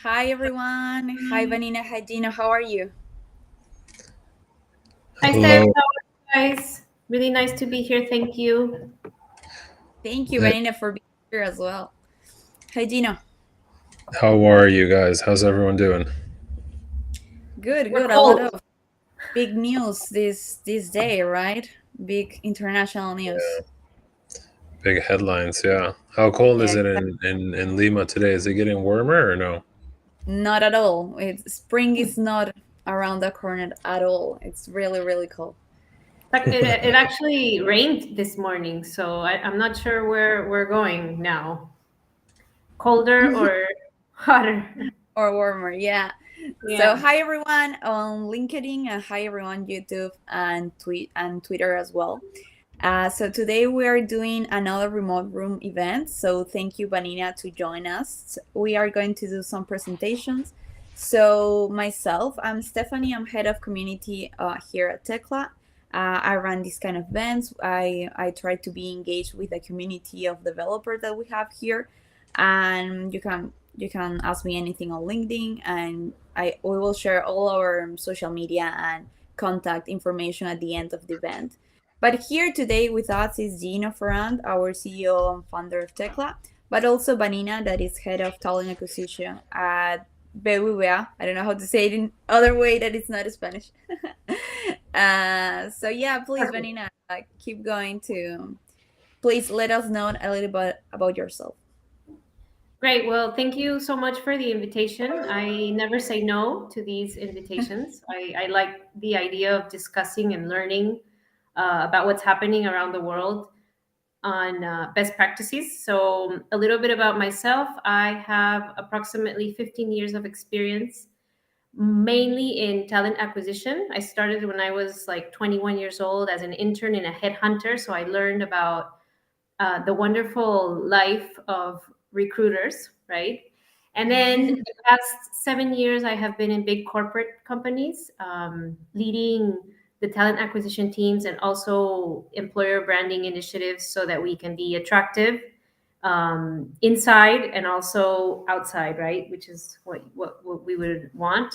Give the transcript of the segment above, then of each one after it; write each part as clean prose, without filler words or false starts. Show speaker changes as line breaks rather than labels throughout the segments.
Hi everyone. Hi Vanina. Hi Gino. How are you?
Hi, Steph.
Hello.
How are you guys? Really nice to be here. Thank you.
Thank you,
Eh,
Vanina, for being here as well. Hi Gino.
How are you guys? How's everyone doing?
Good,
We're
good. A lot
cold.
of big news this day, right? Big international news.
Big headlines, yeah. How cold is
Yeah,
it in Lima today? Is it getting warmer or no?
not at all. Spring is not around the corner at all. It's really, really cold.
It actually rained this morning, so I'm not sure where we're going now. Colder or hotter?
Or warmer, yeah. So
Yeah.
hi everyone on LinkedIn and hi everyone YouTube and Twitter as well. So today we are doing another remote room event. So thank you, Vanina, to join us. We are going to do some presentations. So myself, I'm Stephanie. I'm head of community here at Tekla. I run these kind of events. I try to be engaged with the community of developers that we have here, and you can ask me anything on LinkedIn, and we will share all our social media and contact information at the end of the event. But here today with us is Gino Ferrand, our CEO and founder of Tekla, but also Vanina, that is head of talent acquisition at BBVA. I don't know how to say it in other way that it's not Spanish. So yeah, please,
Perfect.
Vanina, keep going to. Please let us know a little bit about yourself.
Great. Well, thank you so much for the invitation. I never say no to these invitations. I like the idea of discussing and learning about what's happening around the world on best practices. So, a little bit about myself. I have approximately 15 years of experience, mainly in talent acquisition. I started when I was like 21 years old as an intern in a headhunter. So, I learned about the wonderful life of recruiters, right? And then the past 7 years, I have been in big corporate companies, leading the talent acquisition teams and also employer branding initiatives so that we can be attractive inside and also outside, right? Which is what we would want.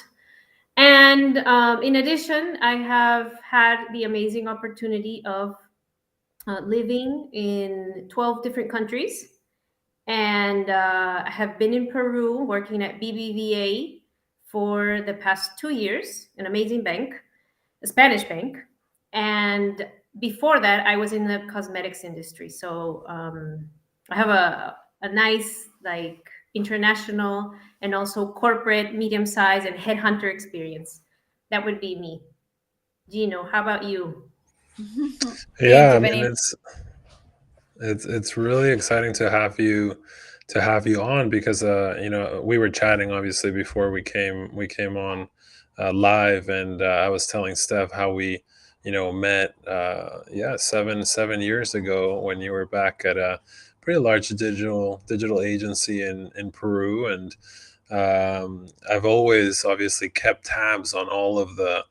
And in addition, I have had the amazing opportunity of living in 12 different countries, and I have been in Peru working at BBVA for the past 2 years, an amazing bank, a Spanish bank. And before that, I was in the cosmetics industry. So I have a nice, like, international and also corporate, medium size, and headhunter experience. That would be me. Gino, how about you?
Thank
Yeah,
you,
I mean
Vanina.
it's really exciting to have you on because we were chatting obviously before we came on live, and I was telling Steph how we met, yeah, 7 years ago when you were back at a pretty large digital agency in Peru. And I've always obviously kept tabs on all of the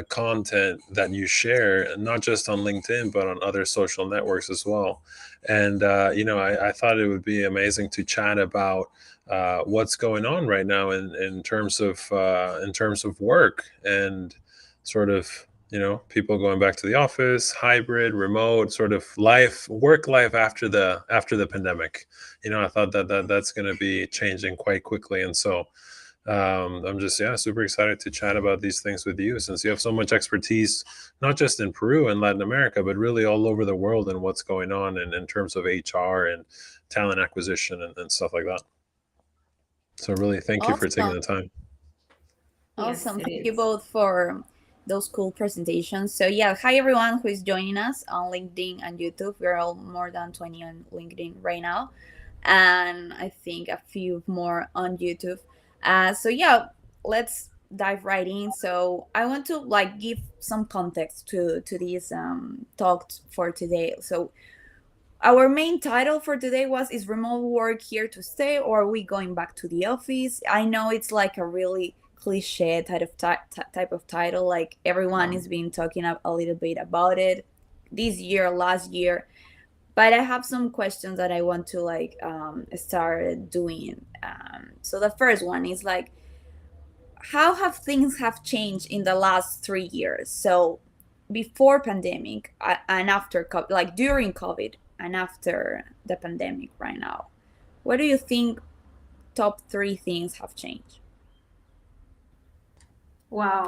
content that you share, not just on LinkedIn but on other social networks as well. And I thought it would be amazing to chat about what's going on right now in terms of work and sort of people going back to the office, hybrid, remote, sort of work life after the pandemic. I thought that's going to be changing quite quickly, and so I'm just, yeah, super excited to chat about these things with you, since you have so much expertise, not just in Peru and Latin America, but really all over the world, and what's going on in terms of HR and talent acquisition and stuff like that. So really, thank you for taking
Awesome.
the time.
Yes,
Awesome.
it
Thank you
is.
both for those cool presentations. So yeah, hi everyone who is joining us on LinkedIn and YouTube. We're all more than 20 on LinkedIn right now. And I think a few more on YouTube. So yeah, let's dive right in. So I want to give some context to this talk for today. So our main title for today was, is remote work here to stay, or are we going back to the office? I know it's like a really cliche type of title, like everyone is been talking a little bit about it this year, last year. but I have some questions that I want to like start doing. So the first one is like, how have things have changed in the last 3 years? So before pandemic and after COVID, like during COVID and after the pandemic right now, what do you think top three things have changed?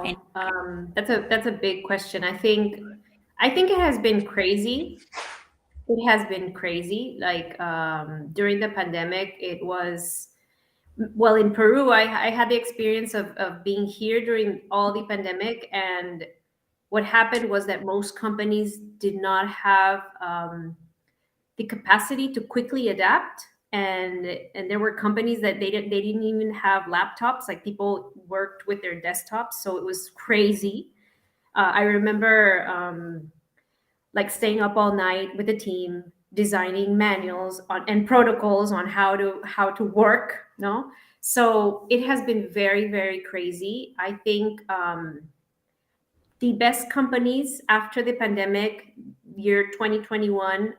And
Wow, that's a big question. I think it has been crazy. It has been crazy. Like during the pandemic, it was well in Peru. I had the experience of being here during all the pandemic, and what happened was that most companies did not have the capacity to quickly adapt, and there were companies that they didn't even have laptops. Like people worked with their desktops, so it was crazy. I remember like staying up all night with the team designing manuals and protocols on how to work, no. So it has been very, very crazy. I think the best companies after the pandemic year 2021,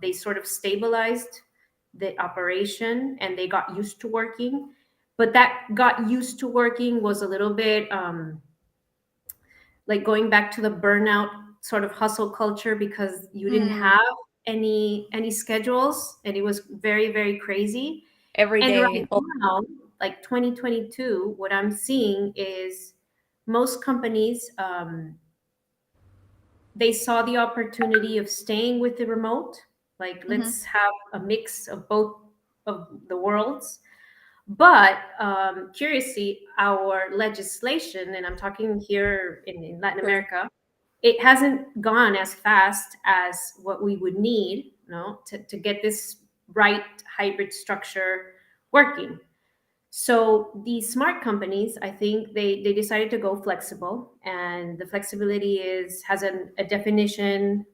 they sort of stabilized the operation and they got used to working. But that got used to working was a little bit like going back to the burnout sort of hustle culture, because you didn't
mm,
have any schedules, and it was very, very crazy.
every
And
day.
right now, like 2022, what I'm seeing is most companies, they saw the opportunity of staying with the remote. Like,
Mm-hmm,
let's have a mix of both of the worlds. But curiously, our legislation, and I'm talking here in Latin
sure.
America, it hasn't gone as fast as what we would need, to get this right hybrid structure working. So these smart companies, I think they decided to go flexible, and the flexibility has a definition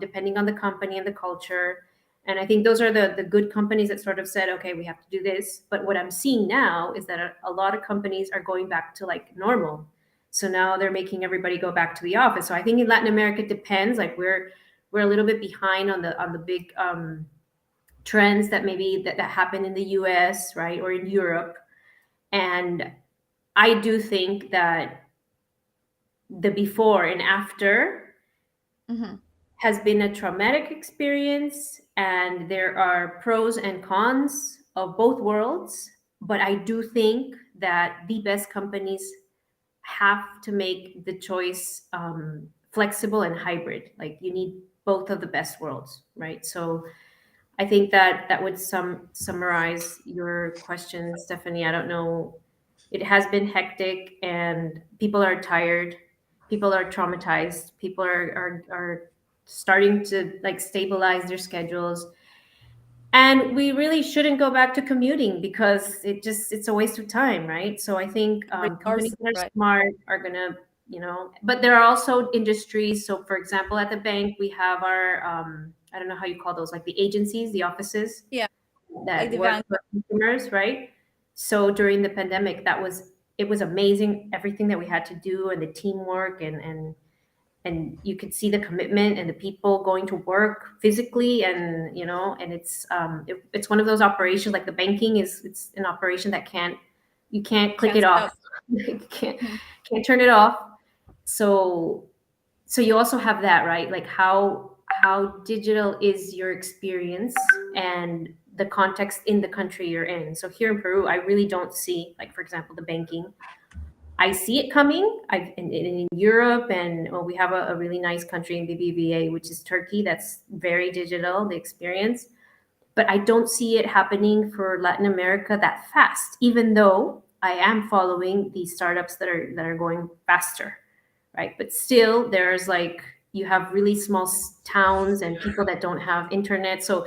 depending on the company and the culture. And I think those are the good companies that sort of said, okay, we have to do this. But what I'm seeing now is that a lot of companies are going back to like normal. So now they're making everybody go back to the office. So I think in Latin America it depends. Like we're a little bit behind on the big trends that maybe that happen in the US, right, or in Europe. And I do think that the before and after
Mm-hmm.
has been a traumatic experience, and there are pros and cons of both worlds. But I do think that the best companies have to make the choice flexible and hybrid. Like you need both of the best worlds, right? So I think that that would summarize your question, Stephanie. I don't know. It has been hectic, and people are tired. People are traumatized. People are starting to like stabilize their schedules. And we really shouldn't go back to commuting because it's a waste of time, right? So I think companies
Resources,
that are
right?
smart are gonna, but there are also industries. So for example, at the bank, we have our I don't know how you call those, like the agencies, the offices
Yeah, like
that
the
work
van.
for consumers, right? So during the pandemic, it was amazing, everything that we had to do, and the teamwork, and you could see the commitment and the people going to work physically, and and it's one of those operations. Like the banking is, it's an operation that you can't click
Can't
it
stop.
off. You
Mhm.
can't turn it off. So so you also have that, right? Like how digital is your experience, and the context in the country you're in. So here in Peru, I really don't see, like, for example, the banking. I see it coming. In Europe, and well, we have a really nice country in BBVA, which is Turkey, that's very digital, the experience. But I don't see it happening for Latin America that fast, even though I am following these startups that are going faster, right? But still, there's like, you have really small towns and people that don't have internet, so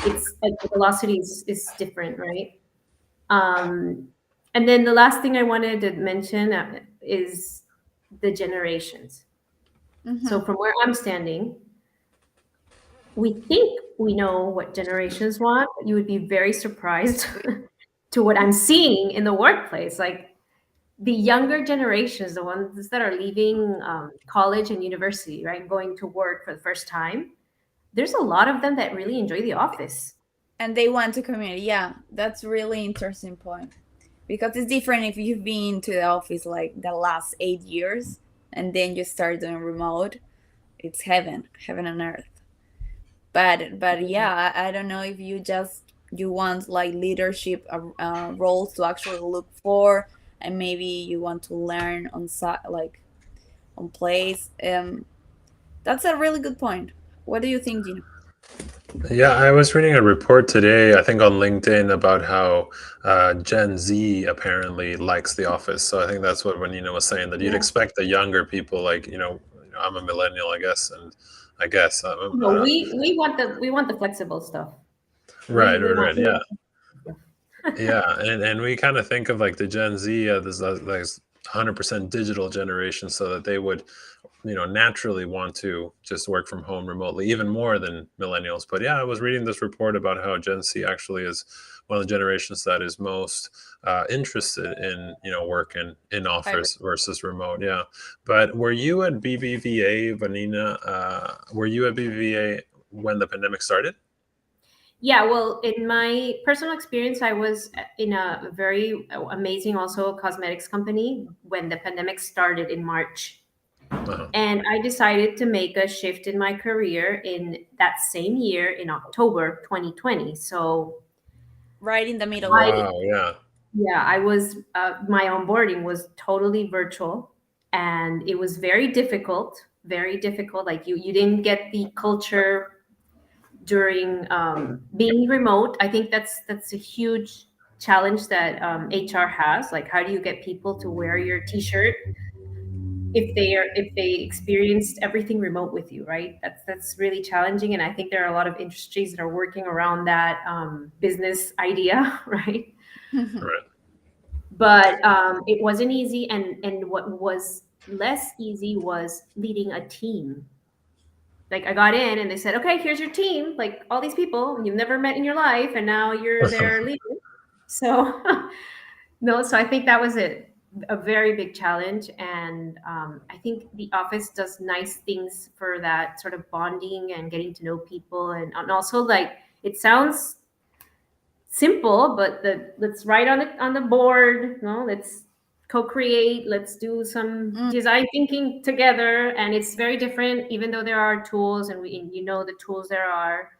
it's like the velocity is different, right? Um, and then the last thing I wanted to mention is the generations. So
Mm-hmm.
from where I'm standing, we think we know what generations want. But you would be very surprised to what I'm seeing in the workplace. Like the younger generations, the ones that are leaving college and university, right, going to work for the first time, there's a lot of them that really enjoy the office.
And they want to community. Yeah, that's really interesting point, because it's different if you've been to the office like the last 8 years and then you start doing remote. It's heaven, heaven on earth. But yeah, I don't know if you want like leadership roles to actually look for, and maybe you want to learn on like on place. That's a really good point. What do you think, Gino?
Yeah, I was reading a report today, I think on LinkedIn, about how Gen Z apparently likes The Office. So I think that's what Vanina was saying, that you'd
Yeah.
expect the younger people, like, I'm a millennial, I guess, and I guess,
No, we want the flexible stuff.
right,
We
right, right,
want
yeah.
stuff.
Yeah, and we kind of think of like the Gen Z, this like 100% digital generation, so that they would, naturally want to just work from home remotely, even more than millennials. But yeah, I was reading this report about how Gen Z actually is one of the generations that is most interested in, working in
Hybrid.
office versus remote. Yeah. But were you at BBVA, Vanina? Were you at BBVA when the pandemic started?
Yeah, well, in my personal experience, I was in a very amazing also cosmetics company when the pandemic started in March.
Uh-huh.
And I decided to make a shift in my career in that same year in October 2020. So
Right in the middle of
I,
it.
Wow. Yeah.
yeah, I was, my onboarding was totally virtual, and it was very difficult, very difficult. Like you didn't get the culture during being remote. I think that's a huge challenge that HR has. Like, how do you get people to wear your T-shirt if they experienced everything remote with you, right? That's really challenging, and I think there are a lot of industries that are working around that business idea, right?
Right.
But it wasn't easy, and what was less easy was leading a team. Like, I got in and they said, okay, here's your team, like all these people you've never met in your life, and now you're their leader. So no, so I think that was a very big challenge. And I think the office does nice things for that sort of bonding and getting to know people. And also, like, it sounds simple, but let's write on the board, no, let's co-create, let's do some
Mm,
design thinking together. And it's very different, even though there are tools, and the tools there are,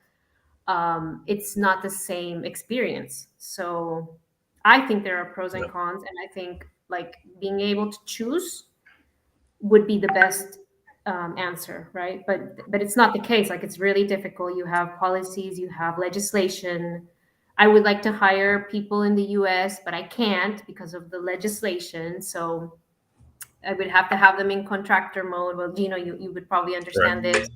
it's not the same experience. So I think there are pros and
Yeah.
cons, and I think, like, being able to choose would be the best answer, right? But it's not the case. Like, it's really difficult. You have policies, you have legislation. I would like to hire people in the U.S., but I can't because of the legislation. So I would have to have them in contractor mode. Well, Gino, you would probably
Right.
understand this.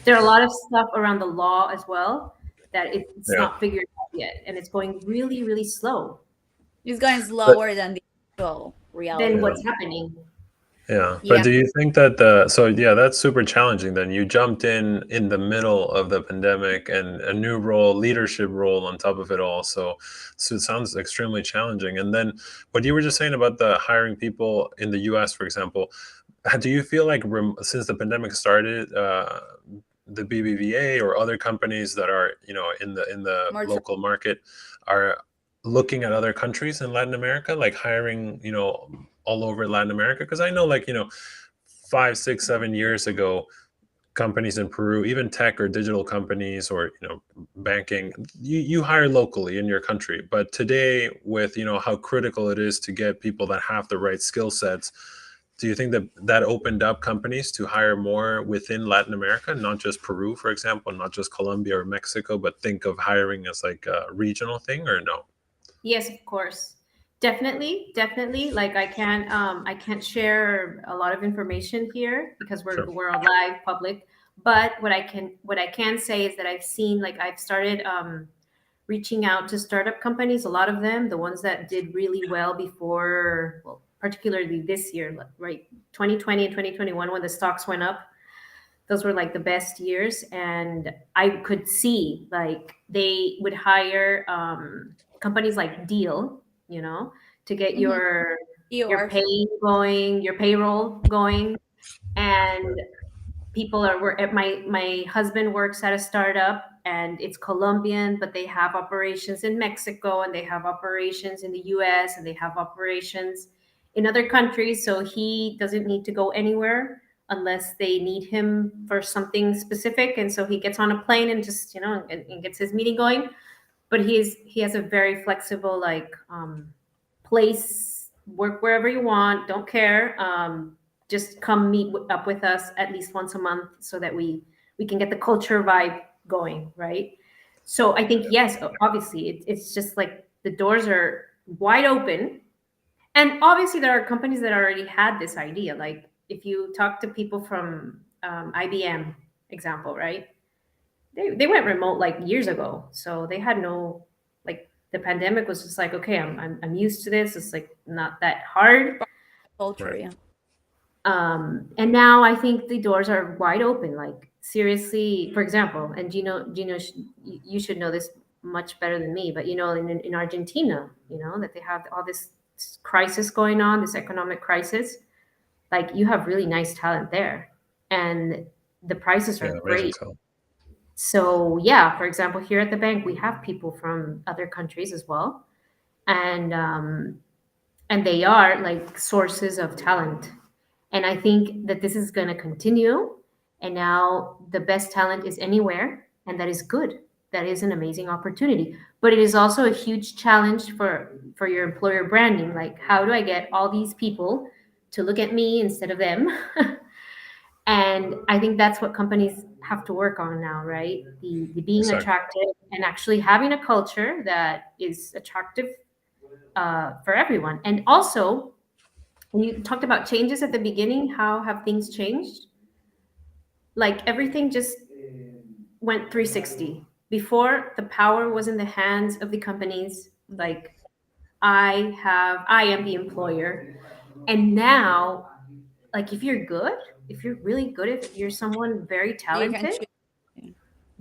There are a lot of stuff around the law as well that it's
Yeah.
not figured out yet, and it's going really, really slow
it's going
But
slower than the actual
than
yeah.
reality.
what's happening.
Yeah, but
Yeah.
do you think that so yeah, that's super challenging then. You jumped in the middle of the pandemic and a new role, leadership role on top of it all. So it sounds extremely challenging. And then what you were just saying about the hiring people in the US, for example, do you feel like since the pandemic started, the BBVA or other companies that are, in the
More
local market are looking at other countries in Latin America, like hiring, all over Latin America? Because I know, like, 5, 6, 7 years ago, companies in Peru, even tech or digital companies or banking, you hire locally in your country. But today, with how critical it is to get people that have the right skill sets, do you think that that opened up companies to hire more within Latin America, not just Peru, for example, not just Colombia or Mexico, but think of hiring as like a regional thing, or no?
Yes, of course. Definitely, definitely. Like, I can't share a lot of information here because we're
Sure.
we're a live public. But what I can say is that I've started reaching out to startup companies, a lot of them, the ones that did really well before, well, particularly this year, like, right, 2020 and 2021, when the stocks went up. Those were like the best years, and I could see, like, they would hire companies like Deal, to get
Mhm.
your
EOR.
pay going, your payroll going. And people are at my husband works at a startup and it's Colombian, but they have operations in Mexico and they have operations in the US and they have operations in other countries. So he doesn't need to go anywhere unless they need him for something specific. And so he gets on a plane and just, and gets his meeting going. But he has a very flexible like place, work wherever you want, don't care. Just come meet up with us at least once a month so that we can get the culture vibe going, right? So I think yes, obviously it's just like the doors are wide open, and obviously there are companies that already had this idea. Like if you talk to people from IBM, example, right? They went remote like years ago, so they had no, like, the pandemic was just like, okay, I'm used to this. It's like not that hard.
Culture,
Right.
yeah.
And now I think the doors are wide open. Like seriously, for example, and Gino, you should know this much better than me, but in Argentina, that they have all this crisis going on, this economic crisis. Like you have really nice talent there, and the prices
Yeah,
are
amazing
great.
talent.
So yeah, for example, here at the bank, we have people from other countries as well, and they are like sources of talent. And I think that this is going to continue. And now the best talent is anywhere, and that is good. That is an amazing opportunity. But it is also a huge challenge for your employer branding. Like, how do I get all these people to look at me instead of them? And I think that's what companies have to work on now, right? The being
Exactly.
attractive and actually having a culture that is attractive for everyone. And also, when you talked about changes at the beginning, how have things changed? Like everything just went 360. Before, the power was in the hands of the companies. Like I am the employer. And now, like if you're good, if you're really good, if you're someone very
You can
talented,
choose. Yeah.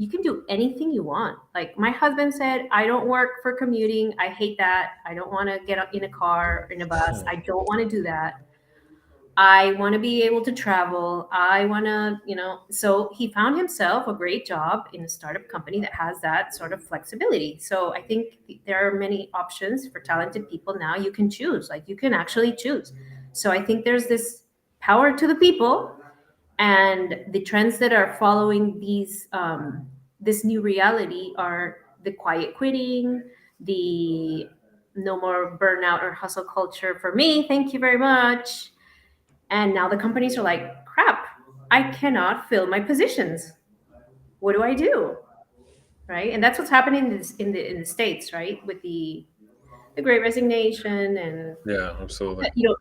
you can do anything you want. Like my husband said, I don't work for commuting. I hate that. I don't want to get up in a car, in a bus. I don't want to do that. I want to be able to travel. I want to, so he found himself a great job in a startup company that has that sort of flexibility. So I think there are many options for talented people now. You can choose, like you can actually choose. So I think there's this power to the people, and the trends that are following this new reality are the quiet quitting, the no more burnout or hustle culture for me. Thank you very much. And now the companies are like, crap, I cannot fill my positions. What do I do? Right. And that's what's happening in the States, right? With the great resignation, and
Yeah, absolutely.
you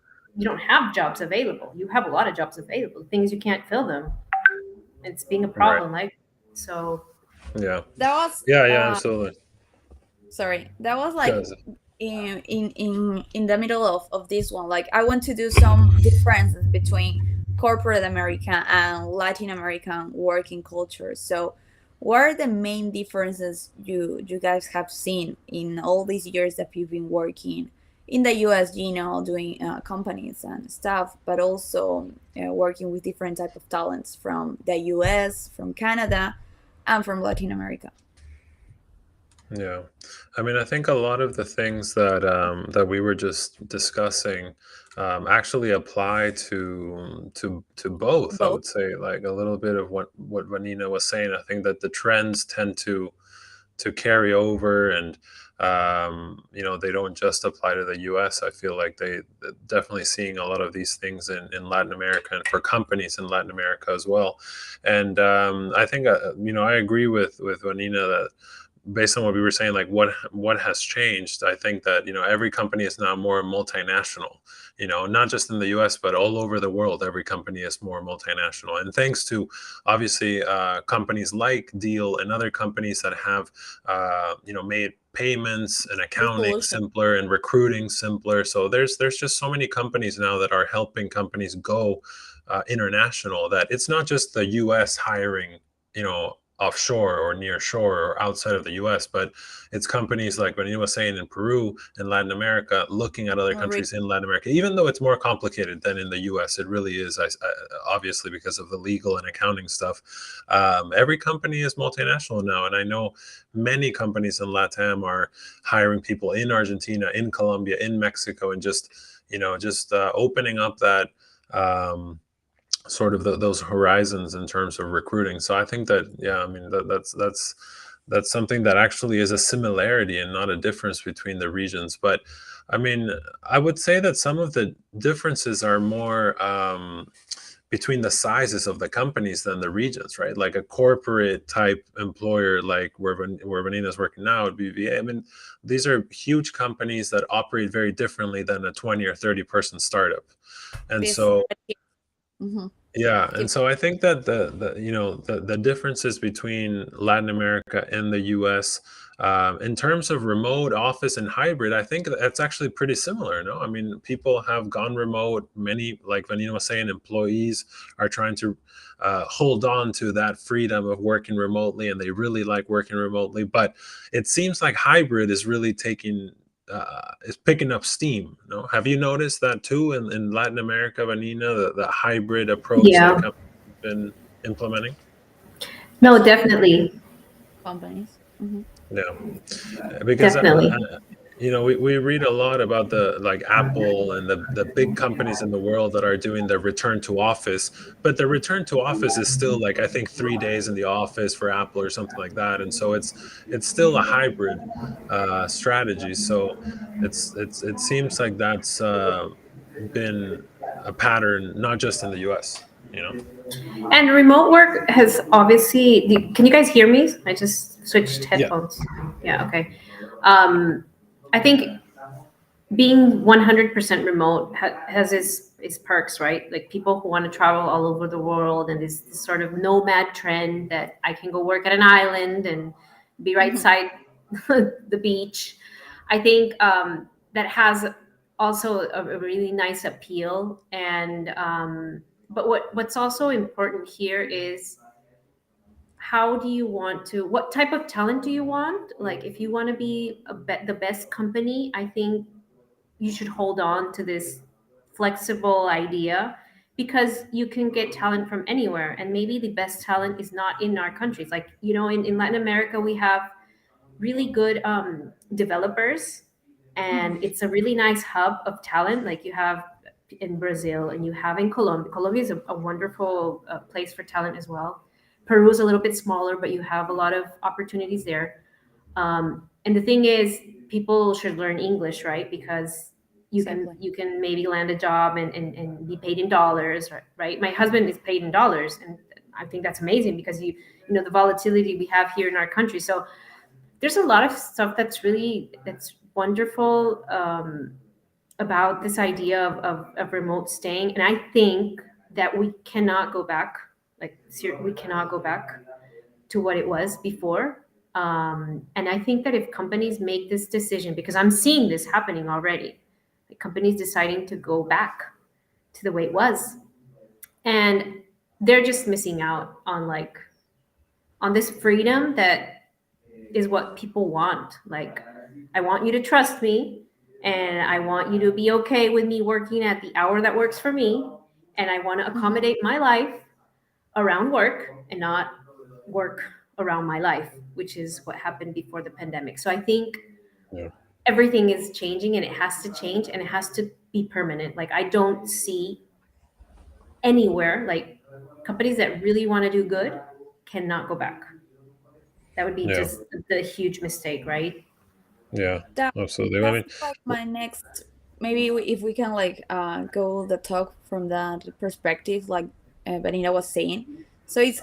don't have jobs available. You have a lot of jobs available. Things you can't fill them. It's being a
Right.
problem. Like so
Yeah.
That was
Yeah, yeah, absolutely.
sorry. That was like
Guys.
in the middle of this one. Like I want to do some differences between corporate America and Latin American working culture. So what are the main differences you guys have seen in all these years that you've been working in the US, doing companies and stuff, but also working with different type of talents from the US, from Canada, and from Latin America?
Yeah. I mean, I think a lot of the things that we were just discussing actually apply to both. I
Both.
would say, like a little bit of what Vanina was saying. I think that the trends tend to carry over, and they don't just apply to the US. I feel like they're definitely seeing a lot of these things in Latin America, and for companies in Latin America as well. And I think I agree with Vanina that based on what we were saying, like what has changed, I think that every company is now more multinational, not just in the US but all over the world. Every company is more multinational, and thanks to obviously companies like Deal and other companies that have made payments and
The
accounting
solution.
simpler and recruiting simpler. So there's just so many companies now that are helping companies go international, that it's not just the US hiring, you know offshore or near shore or outside of the US, but it's companies like Vanina was saying in Peru and Latin America looking at other
Oh, really?
countries in Latin America, even though it's more complicated than in the US. It really is, obviously, because of the legal and accounting stuff. Every company is multinational now. And I know many companies in LATAM are hiring people in Argentina, in Colombia, in Mexico, and just opening up that. Sort of those horizons in terms of recruiting. So I think that, yeah, I mean that's something that actually is a similarity and not a difference between the regions. But I mean, I would say that some of the differences are more between the sizes of the companies than the regions, right? Like a corporate type employer, like where Vanina's working now at BBVA. I mean, these are huge companies that operate very differently than a 20 or 30 person startup. And
This.
so
Mm-hmm.
yeah, and
Keep.
so I think that the differences between Latin America and the U.S. In terms of remote office and hybrid, I think that's actually pretty similar. No, I mean people have gone remote. Many, like Vanina was saying, employees are trying to hold on to that freedom of working remotely, and they really like working remotely. But it seems like hybrid is picking up steam. No, have you noticed that too in Latin America, Vanina, the hybrid approach that
Yeah.
companies have been implementing?
No,
Especially
definitely.
companies. Mm-hmm.
Yeah, because
Definitely.
we read a lot about the like Apple and the big companies in the world that are doing the return to office, but the return to office is still like I think 3 days in the office for Apple or something like that, and so it's still a hybrid strategy. So it seems like that's been a pattern not just in the U.S. You know?
And remote work has obviously. Can you guys hear me? I just switched
Yeah.
headphones. Yeah. Okay. Um, I think being 100% remote has its perks, right? Like people who want to travel all over the world, and this sort of nomad trend that I can go work at an island and be right
Mm-hmm.
side the beach. I think that has also a really nice appeal. And but what's also important here is how do you want to, what type of talent do you want? Like if you want to be the best company, I think you should hold on to this flexible idea, because you can get talent from anywhere, and maybe the best talent is not in our countries. Like in Latin America we have really good developers,
Mm-hmm.
and it's a really nice hub of talent. Like you have in Brazil, and you have in Colombia. Colombia is a wonderful place for talent as well. Peru is a little bit smaller, but you have a lot of opportunities there. And the thing is, people should learn English, right? Because
Exactly.
you can maybe land a job and be paid in dollars, right? My husband is paid in dollars, and I think that's amazing because you know the volatility we have here in our country. So there's a lot of stuff that's wonderful about this idea of remote staying, and I think that we cannot go back. We cannot go back to what it was before. And I think that if companies make this decision, because I'm seeing this happening already, like companies deciding to go back to the way it was, and they're just missing out on on this freedom that is what people want. Like, I want you to trust me, and I want you to be okay with me working at the hour that works for me, and I want to
Mm-hmm.
accommodate my life around work and not work around my life, which is what happened before the pandemic. So I think
Yeah.
everything is changing, and it has to change, and it has to be permanent. Like I don't see anywhere, like companies that really want to do good cannot go back. That would be
Yeah.
just the huge mistake, right?
Yeah.
That
Absolutely. I
that's
mean,
like my next. Maybe if we can like go the talk from that perspective, like Benita was saying. So it's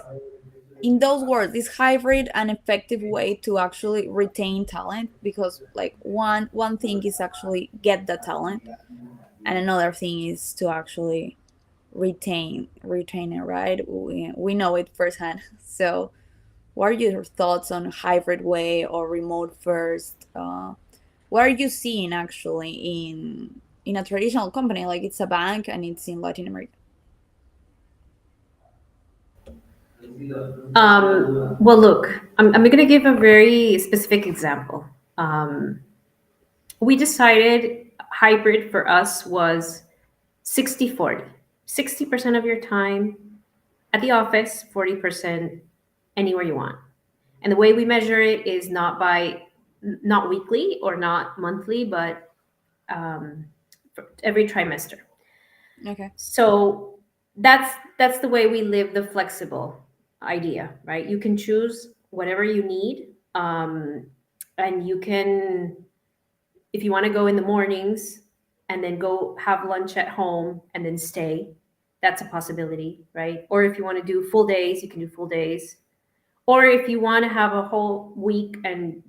in those words, is hybrid an effective way to actually retain talent? Because like one thing is actually get the talent, and another thing is to actually retain it, right? We know it firsthand. So what are your thoughts on hybrid way or remote first? What are you seeing actually in a traditional company like it's a bank and it's in Latin America?
Well, look, I'm going to give a very specific example. Um, we decided hybrid for us was 60-40. 60% of your time at the office, 40% anywhere you want. And the way we measure it is not weekly or not monthly, but um, every trimester.
Okay.
So that's the way we live the flexible idea, right? You can choose whatever you need, and you can, if you want to go in the mornings and then go have lunch at home and then stay, that's a possibility, right? Or if you want to do full days, you can do full days. Or if you want to have a whole week and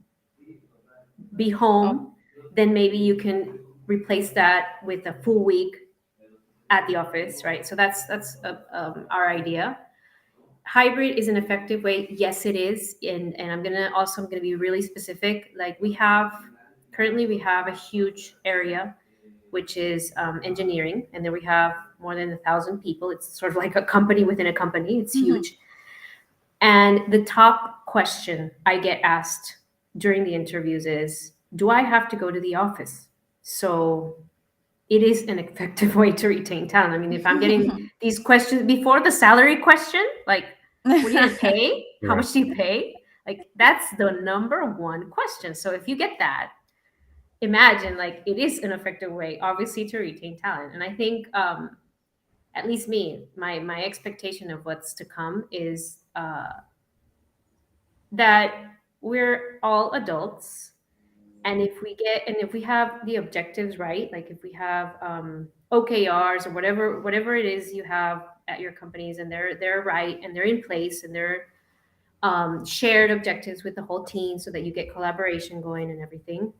be
Oh.
home, then maybe you can replace that with a full week at the office, right? So that's our idea. Hybrid is an effective way. Yes, it is, and I'm gonna be really specific. Like we have currently, we have a huge area which is engineering, and then we have more than 1,000 people. It's sort of like a company within a company. It's
Mhm.
huge. And the top question I get asked during the interviews is, "Do I have to go to the office?" So it is an effective way to retain talent. I mean, if I'm getting these questions before the salary question, like, what are you going to pay? How
Right.
much do you pay? Like, that's the number one question. So if you get that, imagine like it is an effective way, obviously, to retain talent. And I think, at least me, my expectation of what's to come is that we're all adults, and if we have the objectives right, like if we have OKRs or whatever it is you have at your companies, and they're right and they're in place, and they're shared objectives with the whole team so that you get collaboration going and everything,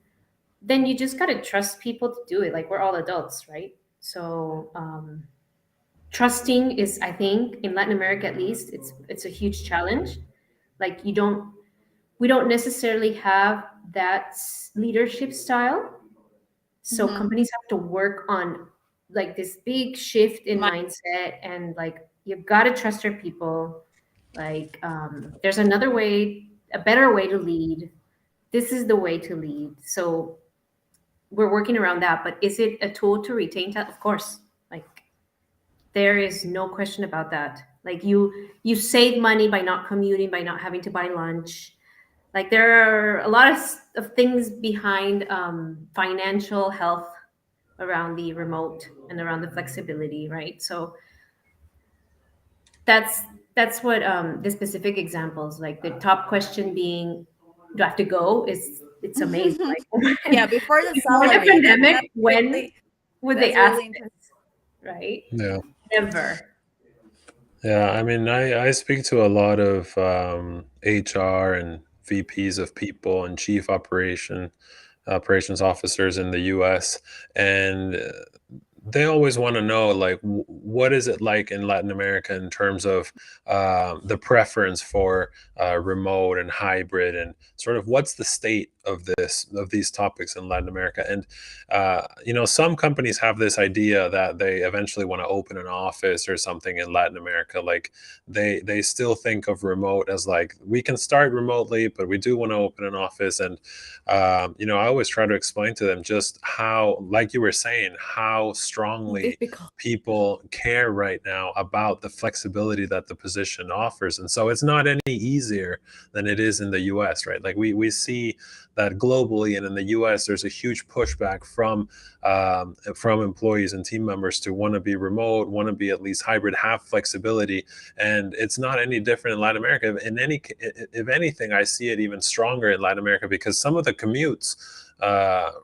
then you just got to trust people to do it. Like we're all adults, right? So trusting is, I think, in Latin America at least, it's a huge challenge. Like you don't we don't necessarily have that leadership style. So
Mhm.
companies have to work on like this big shift in
My,
mindset, and like you've got to trust your people. Like there's another way, a better way to lead. This is the way to lead. So we're working around that. But is it a tool to retain talent? Of course. Like there is no question about that. Like you save money by not commuting, by not having to buy lunch. Like there are a lot of things behind financial health around the remote and around the flexibility, right? So that's that's what the specific examples, like the top question being, do I have to go, is it's amazing. Like
yeah, before the
before the
salary. That's
pandemic, when
really
would they
that's
ask
really interesting.
this, right?
Yeah.
Never.
Yeah, I mean, I speak to a lot of HR and VPs of people and chief operations officers in the U.S. and they always want to know like what is it like in Latin America in terms of the preference for remote and hybrid, and sort of what's the state of these topics in Latin America. And some companies have this idea that they eventually want to open an office or something in Latin America. Like they still think of remote as like we can start remotely, but we do want to open an office. And I always try to explain to them just how, like you were saying, how strongly
Difficult.
people care right now about the flexibility that the position offers. And so it's not any easier than it is in the US, right? Like we see that globally, and in the US, there's a huge pushback from employees and team members to want to be remote, want to be at least hybrid, have flexibility. And it's not any different in Latin America. If anything, I see it even stronger in Latin America, because some of the commutes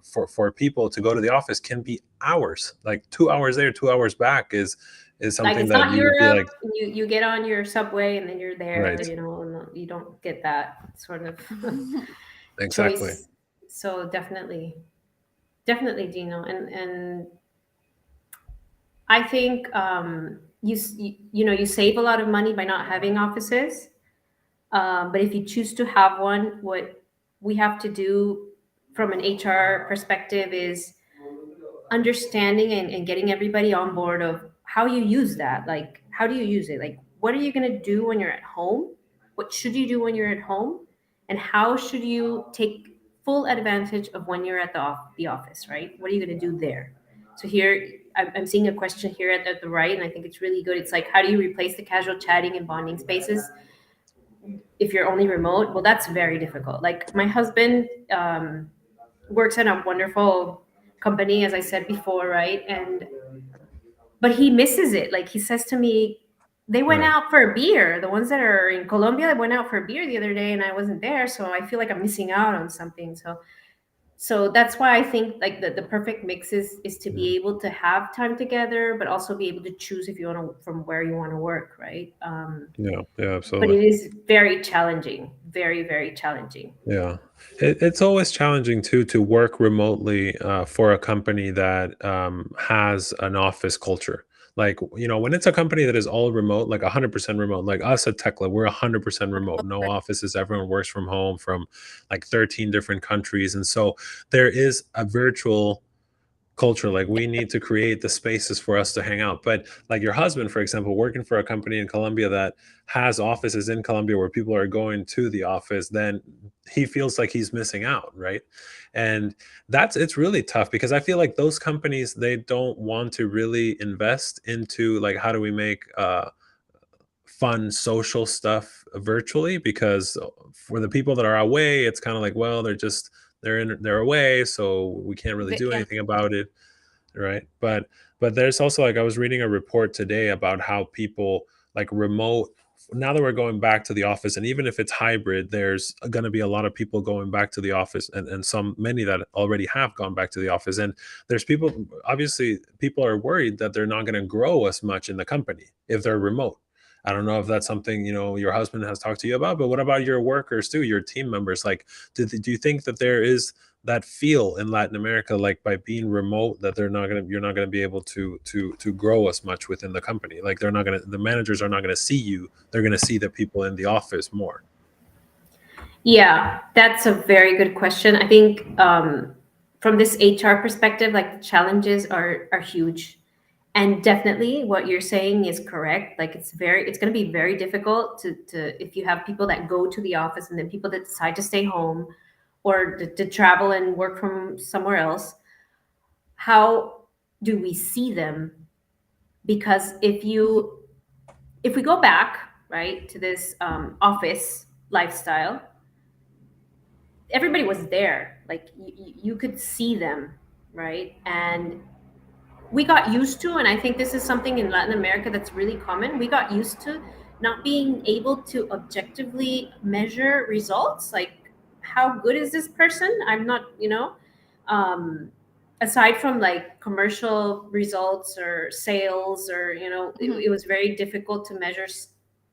for people to go to the office can be hours, like 2 hours there, 2 hours back is
Like
something
it's
that
not
you would be
Europe.
like,
You get on your subway and then you're there,
right,
and you don't get that sort of
exactly.
choice. So definitely, Gino, and I think you save a lot of money by not having offices. But if you choose to have one, what we have to do from an HR perspective is understanding and getting everybody on board of how you use that. Like, how do you use it? Like, what are you going to do when you're at home? What should you do when you're at home? And how should you take full advantage of when you're at the office, right? What are you going to do there? So here, I'm seeing a question here at the right, and I think it's really good. It's like, how do you replace the casual chatting and bonding spaces if you're only remote? Well, that's very difficult. Like my husband works in a wonderful company, as I said before, right? And but he misses it. Like he says to me, they went
Right.
out for a beer. The ones that are in Colombia, they went out for a beer the other day, and I wasn't there, so I feel like I'm missing out on something. So that's why I think like the perfect mix is to
Mhm.
be able to have time together, but also be able to choose if you want to from where you want to work, right?
Yeah. Yeah.
But
Absolutely.
it is very challenging, very very challenging.
Yeah. It's always challenging too to work remotely for a company that has an office culture. Like, when it's a company that is all remote, like 100% remote, like us at Tekla, we're 100% remote, no offices, everyone works from home from like 13 different countries. And so there is a virtual culture. Like, we need to create the spaces for us to hang out. But like your husband, for example, working for a company in Colombia that has offices in Colombia where people are going to the office, then he feels like he's missing out, right? And it's really tough because I feel like those companies, they don't want to really invest into like, how do we make fun social stuff virtually, because for the people that are away, it's kind of like, well, they're away, so we can't really do
Yeah.
anything about it, right? But there's also, like, I was reading a report today about how people, like, remote, now that we're going back to the office, and even if it's hybrid, there's going to be a lot of people going back to the office, and many that already have gone back to the office. And there's people, obviously people are worried that they're not going to grow as much in the company if they're remote. I don't know if that's something, your husband has talked to you about, but what about your workers too, your team members? Like, do you think that there is that feel in Latin America, like, by being remote, that you're not gonna be able to grow as much within the company? Like, the managers are not gonna see you; they're gonna see the people in the office more.
Yeah, that's a very good question. I think from this HR perspective, like the challenges are huge, and definitely what you're saying is correct. Like it's going to be very difficult to if you have people that go to the office and then people that decide to stay home or to travel and work from somewhere else. How do we see them? Because if we go back right to this office lifestyle, everybody was there. Like you could see them, right? And we got used to, and I think this is something in Latin America that's really common. We got used to not being able to objectively measure results. Like, how good is this person? I'm not, um, aside from like commercial results or sales, or
Mhm.
it was very difficult to measure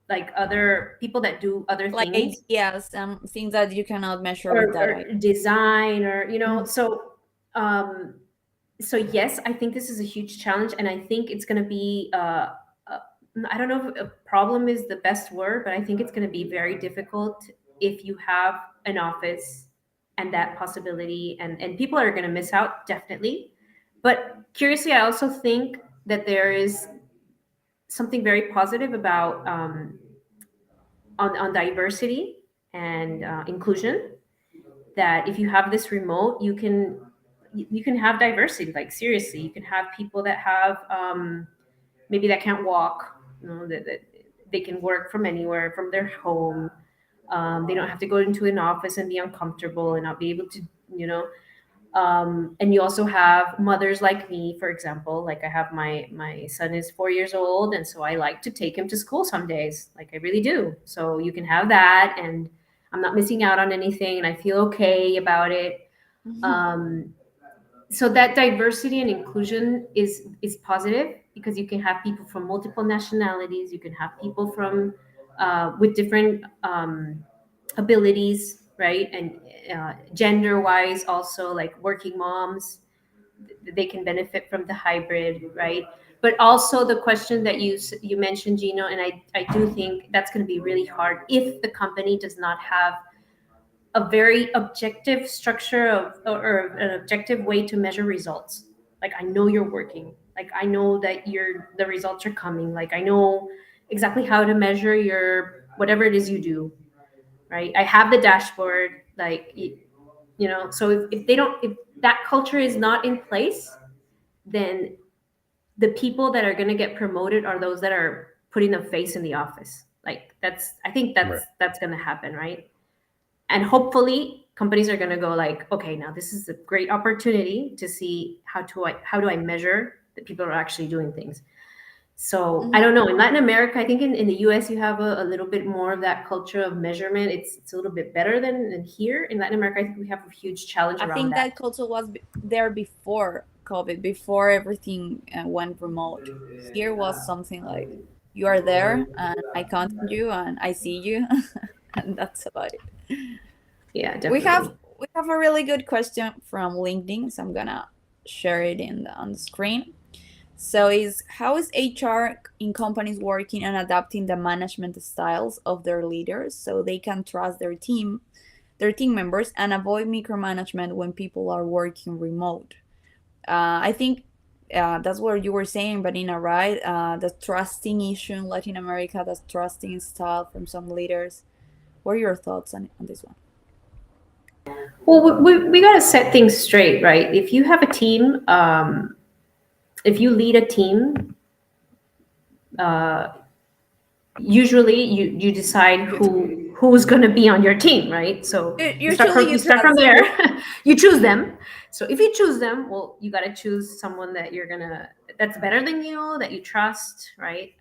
like other people that do other
Like
things,
ideas and things that you cannot measure with
or,
data.
or design, or
Mhm.
um so yes, I think this is a huge challenge, and I think it's going to be uh, I don't know if a problem is the best word, but I think it's going to be very difficult if you have an office and that possibility, and people are going to miss out, definitely. But curiously, I also think that there is something very positive about on diversity and inclusion, that if you have this remote, you can have diversity. Like seriously, you can have people that have maybe that can't walk, that they can work from anywhere from their home. They don't have to go into an office and be uncomfortable and not be able to, you know and you also have mothers like me, for example. Like I have my son is 4 years old, and so I like to take him to school some days. Like I really do. So you can have that, and I'm not missing out on anything, and I feel okay about it.
Mhm.
um, so that diversity and inclusion is positive, because you can have people from multiple nationalities. You can have people from with different abilities, right? And gender wise also, like working moms, they can benefit from the hybrid, right? But also the question that you mentioned, Gino, and I do think that's going to be really hard if the company does not have a very objective structure or an objective way to measure results. Like I know you're working. Like I know that the results are coming. Like I know exactly how to measure your whatever it is you do, right? I have the dashboard, like so if they don't, if that culture is not in place, then the people that are going to get promoted are those that are putting a face in the office. Like that's, I think
Right.
that's going to happen, right? And hopefully companies are going to go like, okay, now this is a great opportunity to see how do I measure that people are actually doing things. So I
Mhm.
don't know. In Latin America, I think in the US, you have a little bit more of that culture of measurement. It's a little bit better than here. In Latin America, I think we have a huge challenge
I
around
think
that.
that culture was there before COVID, before everything went remote. Here was something like you are there and I contact you and I see you, and that's about it.
Yeah,
We have
definitely.
we have a really good question from LinkedIn, so I'm gonna share it on the screen. So is how is HR in companies working on adapting the management styles of their leaders so they can trust their team members and avoid micromanagement when people are working remote? I think that's what you were saying, Vanina, right? The trusting issue in Latin America, the trusting style from some leaders. What are your thoughts on this one?
Well, we got to set things straight, right? If you have a team, if you lead a team, uh, usually you decide
You,
who's going to be on your team, right? So
usually
you
you
start from
trust.
there. You choose them. So if you choose them, well, you got to choose someone that you're gonna that's better than you, that you trust, right?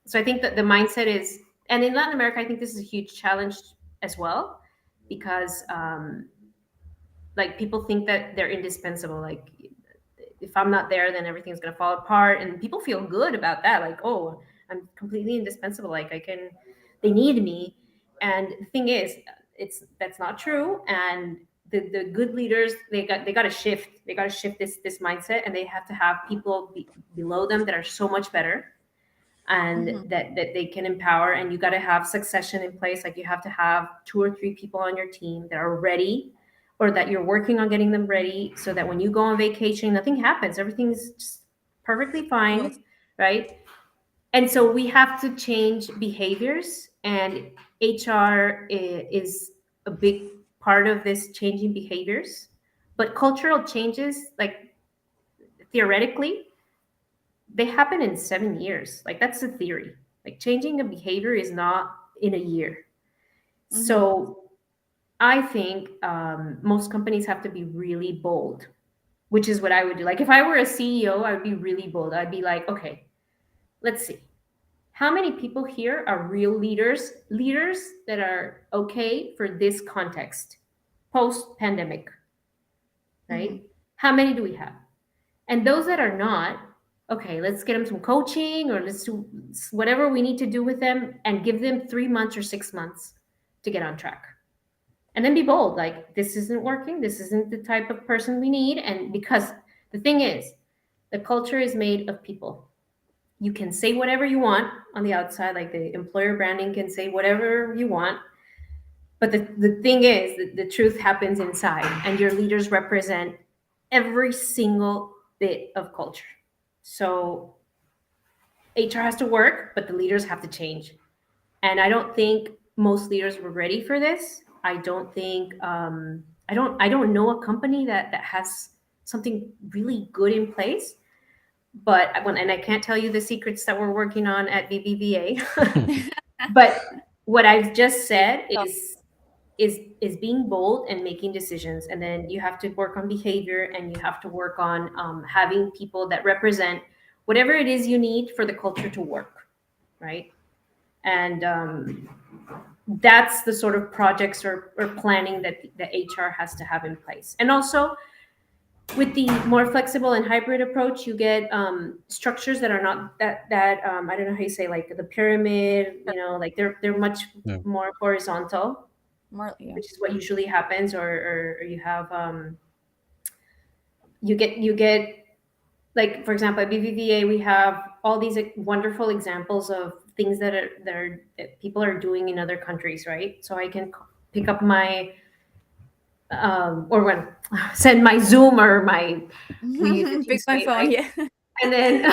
So I think that the mindset is, and in Latin America, I think this is a huge challenge as well, because like people think that they're indispensable. Like if I'm not there, then everything's gonna fall apart, and people feel good about that. Like, oh, I'm completely indispensable. Like I can, they need me. And the thing is, it's that's not true. And the good leaders, they got to shift. They got to shift this mindset, and they have to have people below them that are so much better, and
Mhm.
that they can empower. And you got to have succession in place. Like you have to have two or three people on your team that are ready, or that you're working on getting them ready, so that when you go on vacation, nothing happens, everything's just perfectly fine,
Smooth.
right? And so we have to change behaviors, and is a big part of this changing behaviors. But cultural changes, like theoretically, they happen in 7 years. Like that's the theory. Like changing a behavior is not in a year.
Mhm.
So I think most companies have to be really bold, which is what I would do. Like if I were a CEO, I would be really bold. I'd be like, okay, let's see. How many people here are real leaders, leaders that are okay for this context, post pandemic, right?
Mhm.
How many do we have? And those that are not, okay, let's get them some coaching, or let's do whatever we need to do with them, and give them 3 months or 6 months to get on track. And then be bold, like this isn't working, this isn't the type of person we need. And because the thing is, the culture is made of people. You can say whatever you want on the outside, like the employer branding can say whatever you want, but the thing is that the truth happens inside, and your leaders represent every single bit of culture. So HR has to work, but the leaders have to change. And I don't think most leaders were ready for this. I don't think I don't know a company that has something really good in place. But and I can't tell you the secrets that we're working on at BBVA. But what I've just said
So,
is being bold and making decisions, and then you have to work on behavior, and you have to work on having people that represent whatever it is you need for the culture to work, right? And that's the sort of projects or planning that the HR has to have in place. And also with the more flexible and hybrid approach, you get structures that are not I don't know how you say, like the pyramid, like they're much
Yeah.
more horizontal,
more, yeah.
which is what usually happens. Or you have you get like, for example, at BBVA, we have all these wonderful examples of things that people are doing in other countries, right? So I can pick up my or when send my Zoom or my, we use the Team
Pick my
Suite,
phone,
right?
yeah.
and then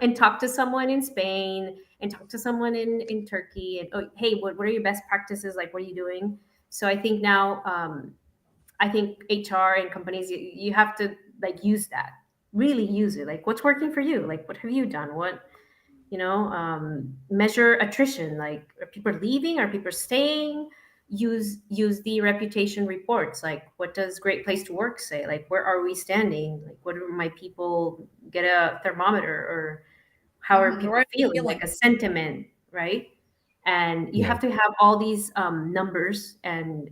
and talk to someone in Spain and talk to someone in Turkey and, oh, hey, what are your best practices, like what are you doing? So I think now, I think HR and companies, you have to like use that, really use it, like what's working for you, like what have you done, what, measure attrition, like are people leaving, are people staying, use the reputation reports, like what does great place to work say, like where are we standing, like what are my people, get a thermometer, or how are
Mhm,
people
right,
feeling, like
feeling.
a sentiment, right? And you
Yeah.
have to have all these numbers and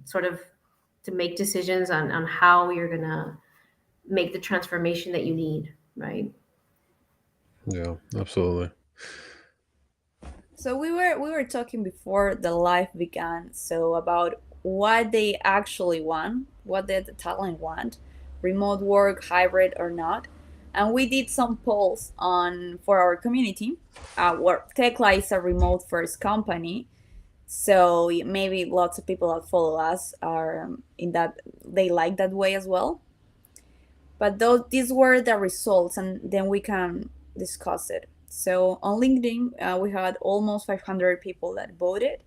sort of to make decisions on how you're gonna make the transformation that you need, right?
Yeah, absolutely.
So we were talking before the live began, so about what they actually want, what did the talent want, remote work, hybrid or not. And we did some polls on for our community. Where Tekla is a remote first company, so maybe lots of people that follow us are in that they like that way as well. But these were the results, and then we can discuss it. So on LinkedIn, we had almost 500 people that voted,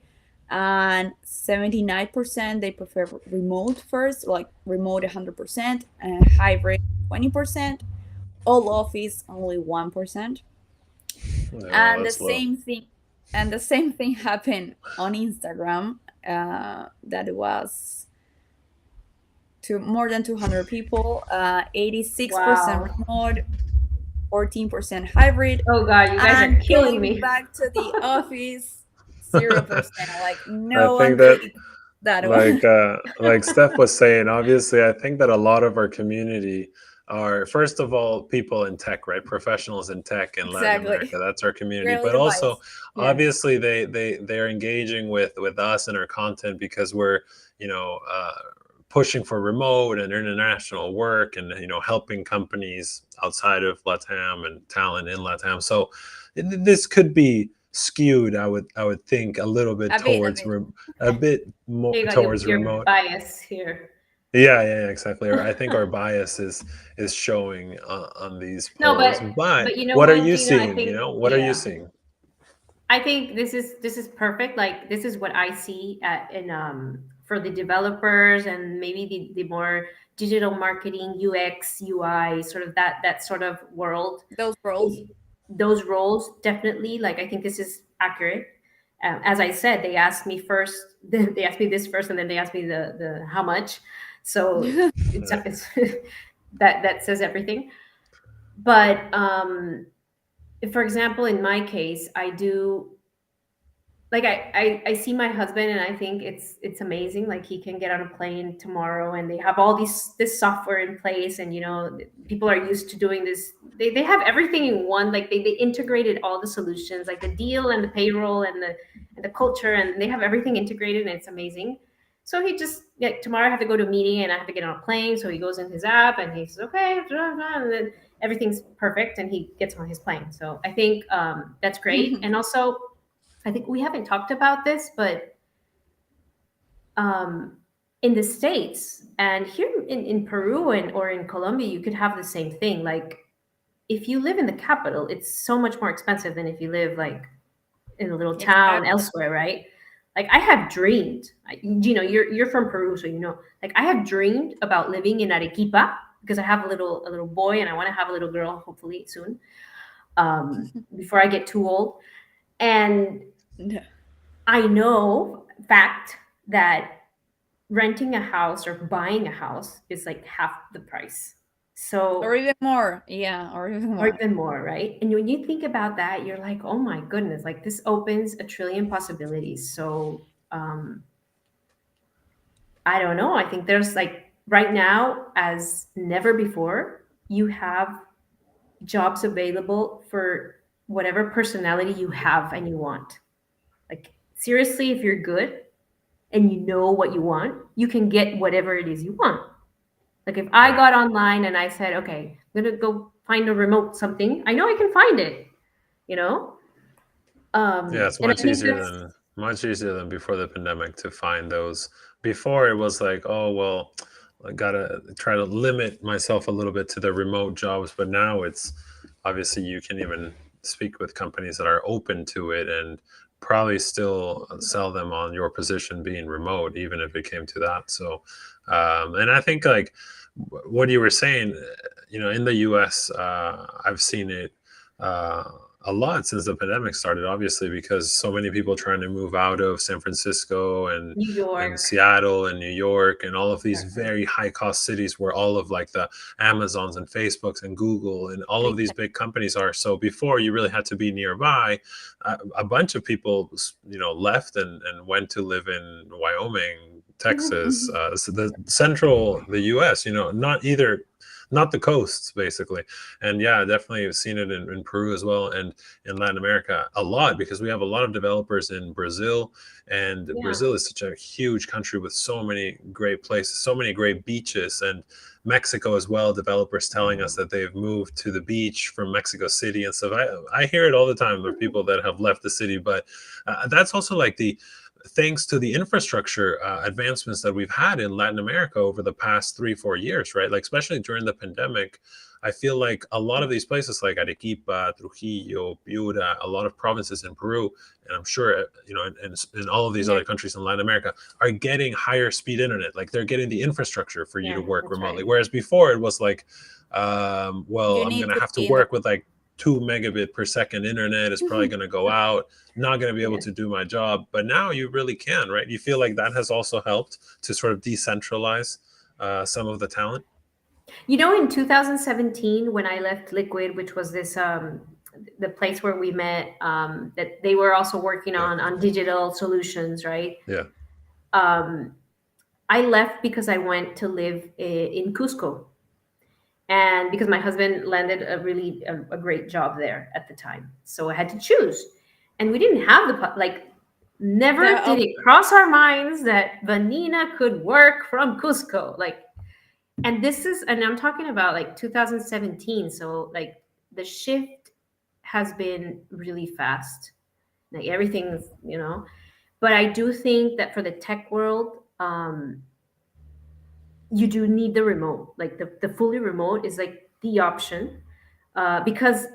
and 79% they prefer remote first, like remote 100%, and hybrid 20%, all office only 1%.
Yeah,
And the
that's low.
same thing, happened on Instagram. That was to more than 200 people, 86%
Wow.
remote, 14% hybrid,
Oh God, you guys are
and
killing
going
me.
back to the office, 0%. Like
I
no
think
one
that,
clicked that one.
like Steph was saying, obviously, I think that a lot of our community are, first of all, people in tech, right? Professionals in tech in Latin
Exactly.
America. That's our community.
You're a
But
little
also,
biased. Yeah.
obviously, they're engaging with us and our content because we're, you know, pushing for remote and international work, and helping companies outside of LATAM and talent in LATAM. So this could be skewed, I would think, a little bit
A bit, a
towards
bit.
a bit more
You got
towards
your
remote.
bias here.
Yeah, yeah, yeah, exactly. I think our bias is showing on these
No,
polls. But
but you know
what are
what,
you
Gino? I
seeing?
think,
What are you
yeah,
seeing?
I think this is perfect. Like this is what I see at in for the developers and maybe the more digital marketing, UX, UI, sort of that sort of world.
Those roles.
It, those roles definitely, like I think this is accurate. As I said, they asked me first. They asked me this first, and then they asked me the how much. So
Yeah.
it's that says everything. But for example, in my case, I do, like I see my husband and I think it's amazing, like he can get on a plane tomorrow and they have all this software in place, and people are used to doing this, they have everything in one, like they integrated all the solutions, like the deal and the payroll and the culture, and they have everything integrated and it's amazing. So he just, like, tomorrow I have to go to a meeting and I have to get on a plane, so he goes in his app and he says okay, blah, blah, and then everything's perfect and he gets on his plane. So I think that's great. And also I think we haven't talked about this, but um, in the States and here in Peru and or in Colombia, you could have the same thing. Like if you live in the capital, it's so much more expensive than if you live like in a little town
Exactly.
elsewhere, right? Like I have dreamed, you're from Peru, so like I have dreamed about living in Arequipa because I have a little boy and I want to have a little girl hopefully soon, before I get too old. And
No.
I know fact that renting a house or buying a house is like half the price.
Or
So,
even more. Yeah, or even
or
more.
even more, right? And when you think about that, you're like, oh my goodness, like this opens a trillion possibilities. So, I don't know. I think there's like right now, as never before, you have jobs available for whatever personality you have and you want. Like, seriously, if you're good, and you know what you want, you can get whatever it is you want. Like if I
Right.
got online and I said, okay, I'm gonna go find a remote something, I know I can find it, you know?
Yeah, it's
And I think that's
much easier than before the pandemic to find those. Before it was like, oh well, I gotta try to limit myself a little bit to the remote jobs, but now it's obviously you can even speak with companies that are open to it and probably still sell them on your position being remote, even if it came to that. So, and I think like what you were saying, in the US, I've seen it uh, a lot since the pandemic started, obviously, because so many people trying to move out of San Francisco
New
and
York.
Seattle and New York and all of these very high cost cities where all of like the Amazons and Facebooks and Google and all of these
Exactly.
big companies are. So before you really had to be nearby, a bunch of people, left and went to live in Wyoming, Texas, so the central, the U.S. Not the coasts basically. And yeah, definitely have seen it in Peru as well, and in Latin America a lot, because we have a lot of developers in Brazil, and
Yeah.
Brazil is such a huge country with so many great places, so many great beaches, and Mexico as well. Developers telling us that they've moved to the beach from Mexico City and stuff. I hear it all the time of people that have left the city, but that's also like the thanks to the infrastructure advancements that we've had in Latin America over the past 3-4 years, right? Like especially during the pandemic, I feel like a lot of these places like Arequipa, Trujillo, Piura, a lot of provinces in Peru, and I'm sure in all of these
Yeah,
other countries in Latin America are getting higher speed internet. Like they're getting the infrastructure for you to
Yeah,
work
that's right.
remotely. Whereas before it was like, well,
you
I'm
need
gonna
to
have to
be there.
work with like 2 megabit per second internet. It's probably gonna go out, not going to be able
Yeah.
to do my job. But now you really can, right? You feel like that has also helped to sort of decentralize some of the talent.
In 2017, when I left Liquid, which was this the place where we met, that they were also working
Yeah,
on digital solutions, right?
yeah,
Um, I left because I went to live in Cusco, and because my husband landed a great job there at the time, so I had to choose, and we didn't have like. Never
The
did it cross our minds that Vanina could work from Cusco. Like, and I'm talking about like 2017, so like the shift has been really fast, like everything's, but I do think that for the tech world, you do need the remote, like the fully remote is like the option, because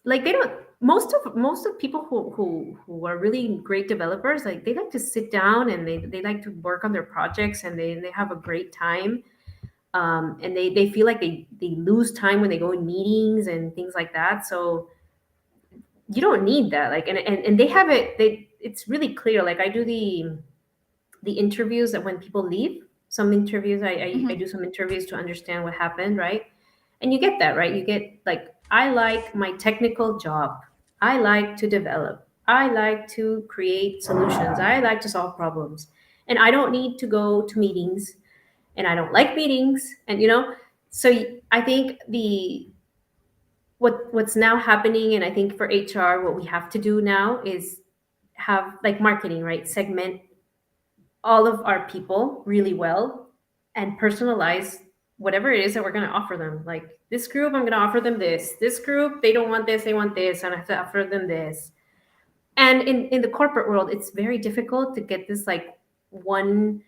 like they don't, most of people who are really great developers, like they like to sit down and they like to work on their projects, and they have a great time, and they feel like they lose time when they go in meetings and things like that. So you don't need that. Like, and they have it. It's really clear. Like I do the interviews that when people leave. Some interviews, I
Mhm.
do some interviews to understand what happened, right? And you get that, right? You get like, I like my technical job. I like to develop. I like to create solutions. I like to solve problems. And I don't need to go to meetings, and I don't like meetings, and so I think what's now happening, and I think for HR, what we have to do now is have like marketing, right? Segment all of our people really well and personalize whatever it is that we're going to offer them. Like this group, I'm going to offer them this. This group, they don't want this, they want this, and I have to offer them this. And in the corporate world, it's very difficult to get this like one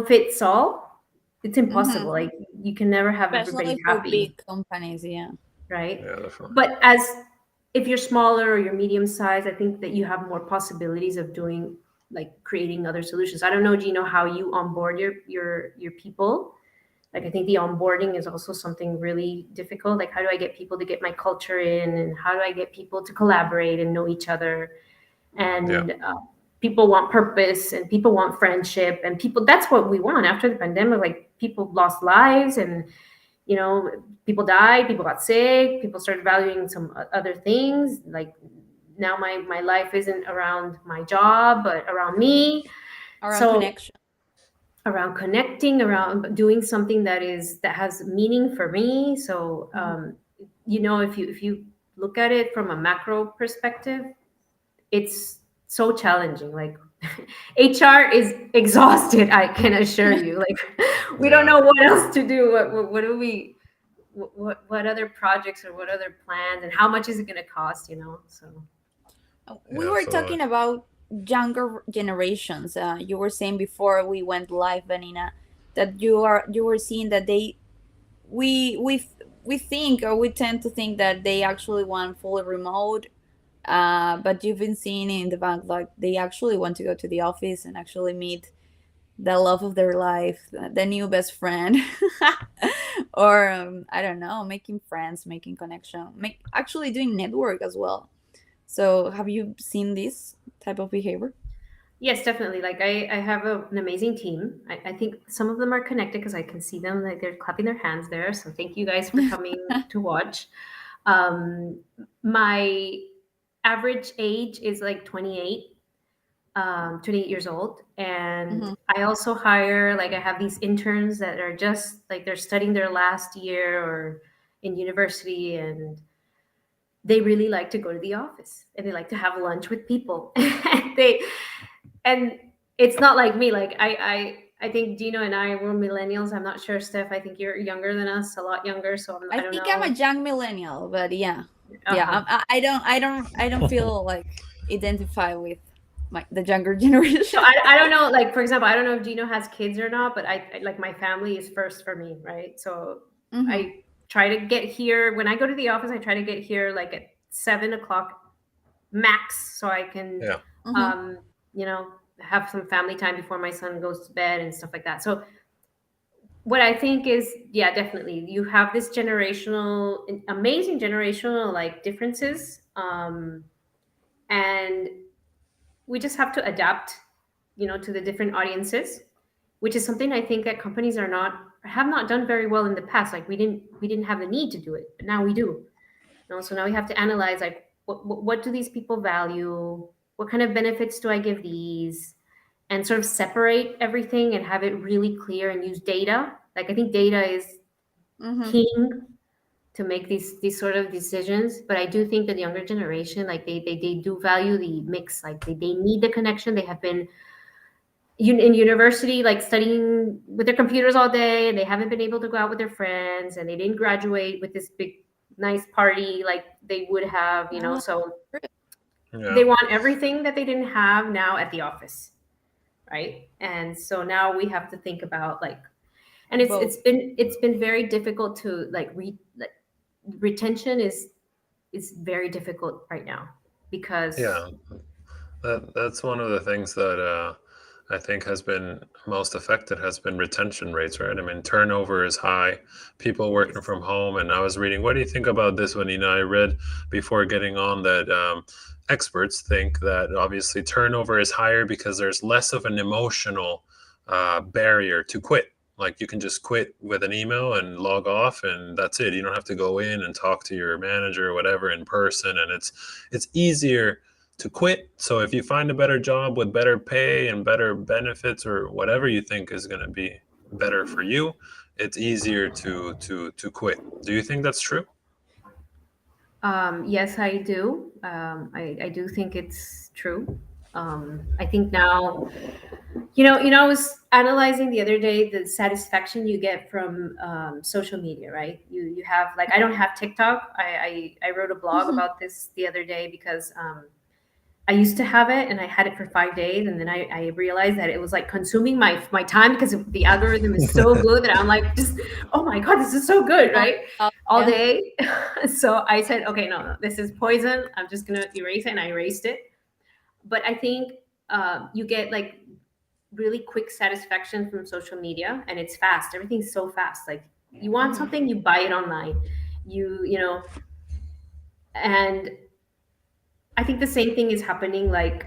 fits all. It's impossible.
Mhm.
Like you can never have everybody
Especially for
happy,
big companies, yeah.
right?
yeah, definitely.
But as if you're smaller or you're medium size, I think that you have more possibilities of doing like creating other solutions. I don't know, Gino, how you onboard your people. Like I think the onboarding is also something really difficult. Like how do I get people to get my culture in, and how do I get people to collaborate and know each other?
Yeah,
And people want purpose, and people want friendship, and people, that's what we want after the pandemic. Like people lost lives, and people died, people got sick, people started valuing some other things. Like now my life isn't around my job but around me.
Around
So
connection.
around connecting, around doing something that has meaning for me. So
Mhm.
if you look at it from a macro perspective, it's so challenging. Like HR is exhausted, I can assure you. Like we don't
yeah.
know what else to do. What do we? What other projects or what other plans, and how much is it going to cost? So
We
Yeah,
were
absolutely.
talking about younger generations. You were saying before we went live, Vanina, that you were seeing that we we think, or we tend to think that they actually want fully remote. But you've been seeing in the bank like they actually want to go to the office and actually meet the love of their life, the new best friend, or I don't know, making friends, making connection, actually doing network as well. So have you seen this type of behavior?
Yes, definitely. Like I have an amazing team. I think some of them are connected because I can see them, like they're clapping their hands there. So thank you guys for coming to watch. Um, my average age is like 28, 28 years old. And
Hmm.
I also hire, like I have these interns that are just like they're studying their last year or in university, and they really like to go to the office and they like to have lunch with people. And it's not like me. Like I think Gino and I were millennials. I'm not sure, Steph. I think you're younger than us, a lot younger. So
I
I don't
think I'm a
know.
young millennial, but yeah,
Uh
yeah,
huh.
I don't feel like identify with the younger generation.
So I don't know. Like for example, I don't know if Gino has kids or not, but like my family is first for me, right? So
Hmm.
I try to get here when I go to the office. I try to get here like at 7 o'clock max, so I can,
Yeah.
Hmm.
um, you know, have some family time before my son goes to bed and stuff like that. So what I think is, yeah, definitely, you have this generational, amazing generational like differences, and we just have to adapt, to the different audiences, which is something I think that companies have not done very well in the past. Like we didn't have the need to do it, but now we do. So now we have to analyze like what do these people value? What kind of benefits do I give these? And sort of separate everything and have it really clear and use data. Like I think data is
Hmm.
king to make these sort of decisions. But I do think that the younger generation, like they do value the mix. Like they need the connection. They have been in university, like studying with their computers all day, and they haven't been able to go out with their friends, and they didn't graduate with this big nice party like they would have.
Ah,
So
Yeah.
they want everything that they didn't have now at the office, right? And so now we have to think about like, and it's
both.
it's been it's been very difficult to like retention is very difficult right now because
Yeah. That's one of the things that I think has been most affected has been retention rates, right? I mean, turnover is high, people working
yes.
from home. And I was reading, what do you think about this, Vanina? I read before getting on that experts think that obviously turnover is higher because there's less of an emotional barrier to quit. Like you can just quit with an email and log off, and that's it. You don't have to go in and talk to your manager or whatever in person, and it's easier to quit. So if you find a better job with better pay and better benefits or whatever you think is going to be better for you, it's easier to quit. Do you think that's true?
Yes, I do. I do think it's true. I think now, I was analyzing the other day the satisfaction you get from social media, right? You have like I don't have TikTok. I wrote a blog
Hmm.
about this the other day because I used to have it and I had it for 5 days, and then I realized that it was like consuming my time because the algorithm is so good that I'm like just, oh my god, this is so good,
Oh,
right? All
yeah.
day. So I said, okay, no, this is poison. I'm just gonna erase it, and I erased it. But I think you get like really quick satisfaction from social media, and it's fast. Everything's so fast. Like you want
Hmm.
something, you buy it online. And I think the same thing is happening like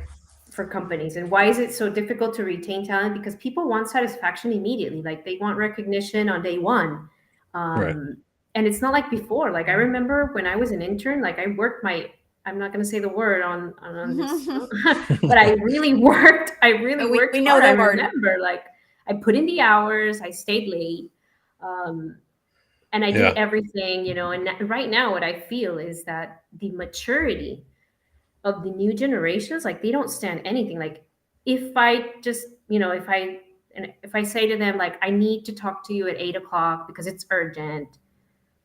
for companies. And why is it so difficult to retain talent? Because people want satisfaction immediately. Like they want recognition on day one.
Right.
Um, and it's not like before. Like I remember when I was an intern, like I worked I'm not going to say the word on this, but I really worked. I really
We
worked
know
hard. I
the word.
remember like I put in the hours, I stayed late. Um, and I did
Yeah.
everything. And right now, what I feel is that the maturity of the new generations, like they don't stand anything. Like if I just if I say to them like I need to talk to you at 8 o'clock because it's urgent,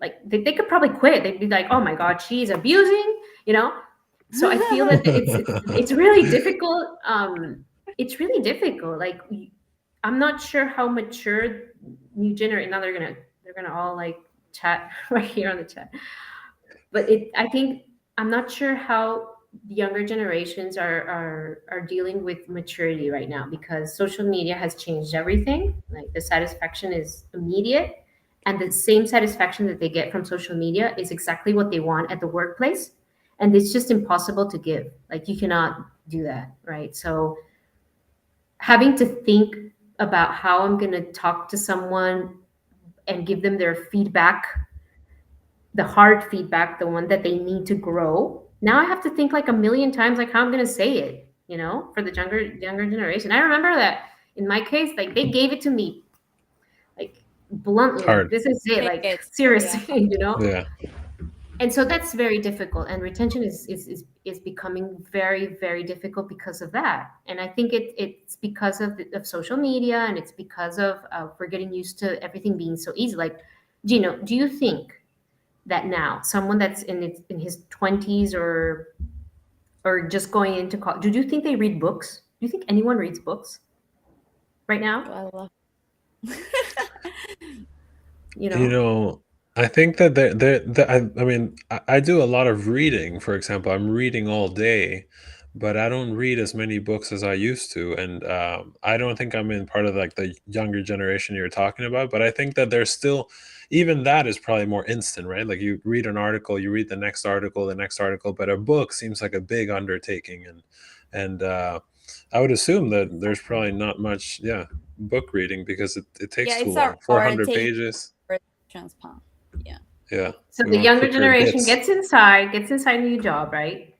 like they could probably quit. They'd be like, oh my god, she's abusing. So I feel that it's really difficult. It's really difficult. Like I'm not sure how mature new generation. Now they're gonna all like chat right here on the chat. But I think I'm not sure how younger generations are dealing with maturity right now, because social media has changed everything. Like the satisfaction is immediate, and the same satisfaction that they get from social media is exactly what they want at the workplace, and it's just impossible to give. Like you cannot do that, right? So having to think about how I'm going to talk to someone and give them their feedback, the hard feedback, the one that they need to grow. Now I have to think like a million times like how I'm going to say it, for the younger generation. I remember that in my case, like they gave it to me like bluntly, like
Hard.
this is it,
Take
like
it. Yeah.
seriously.
Yeah.
And so that's very difficult, and retention is becoming very, very difficult because of that. And I think it's because of social media, and it's because of we're getting used to everything being so easy. Like, Gino, do you think that now someone that's in his 20s or just going into college, do you think they read books? Do you think anyone reads books right now?
I love.
You
You
know,
know, I think that I mean, I do a lot of reading. For example, I'm reading all day, but I don't read as many books as I used to. And I don't think I'm in part of like the younger generation you're talking about. But I think that there's still, even that is probably more instant, right? Like you read an article, you read the next article, the next article. But a book seems like a big undertaking, and I would assume that there's
Exactly.
probably not much, yeah, book reading because it takes
Yeah,
too
it's our
long. 400
attention
pages.
span. Yeah.
Yeah,
so
we
the
want
younger
quicker
generation
bits.
gets inside a new job, right?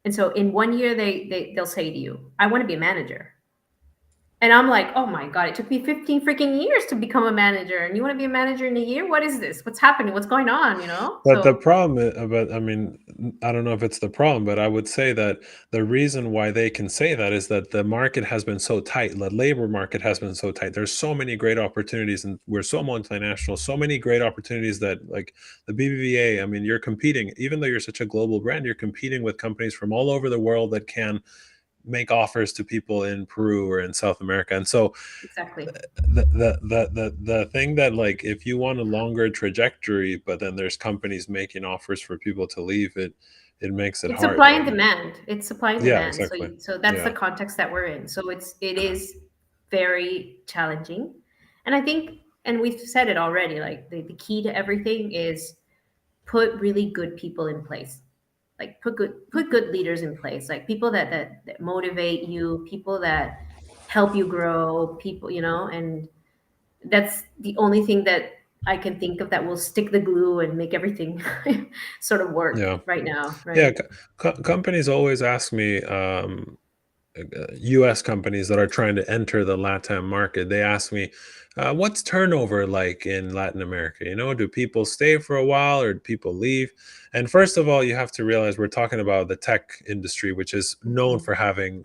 And so in one year they'll say to you, I want to be a manager. And I'm like, oh my God, it took me 15 freaking years to become a manager. And you want to be a manager in a year? What is this? What's happening? What's going on?
But the
So
problem, but I mean, I don't know if it's the problem, but I would say that the reason why they can say that is that the market has been so tight. The labor market has been so tight. There's so many great opportunities, and we're so multinational. So many great opportunities that, like the BBVA. I mean, you're competing, even though you're such a global brand, you're competing with companies from all over the world that can make offers to people in Peru or in South America. And so
exactly.
the thing that, like, if you want a longer trajectory, but then there's companies making offers for people to leave, it makes it
It's
hard.
supply
Like,
and demand. It's supply and
yeah,
demand. So
exactly.
so that's the
Yeah,
context that we're in. So it is very challenging. And I think, and we've said it already, like the key to everything is put really good people in place. Like put good leaders in place, like people that motivate you, people that help you grow, people, and that's the only thing that I can think of that will stick the glue and make everything sort of work
yeah,
right now,
yeah.
right?
Companies always ask me, US companies that are trying to enter the LATAM market, they ask me, what's turnover like in Latin America? Do people stay for a while or do people leave? And first of all, you have to realize we're talking about the tech industry, which is known
Mhm.
for having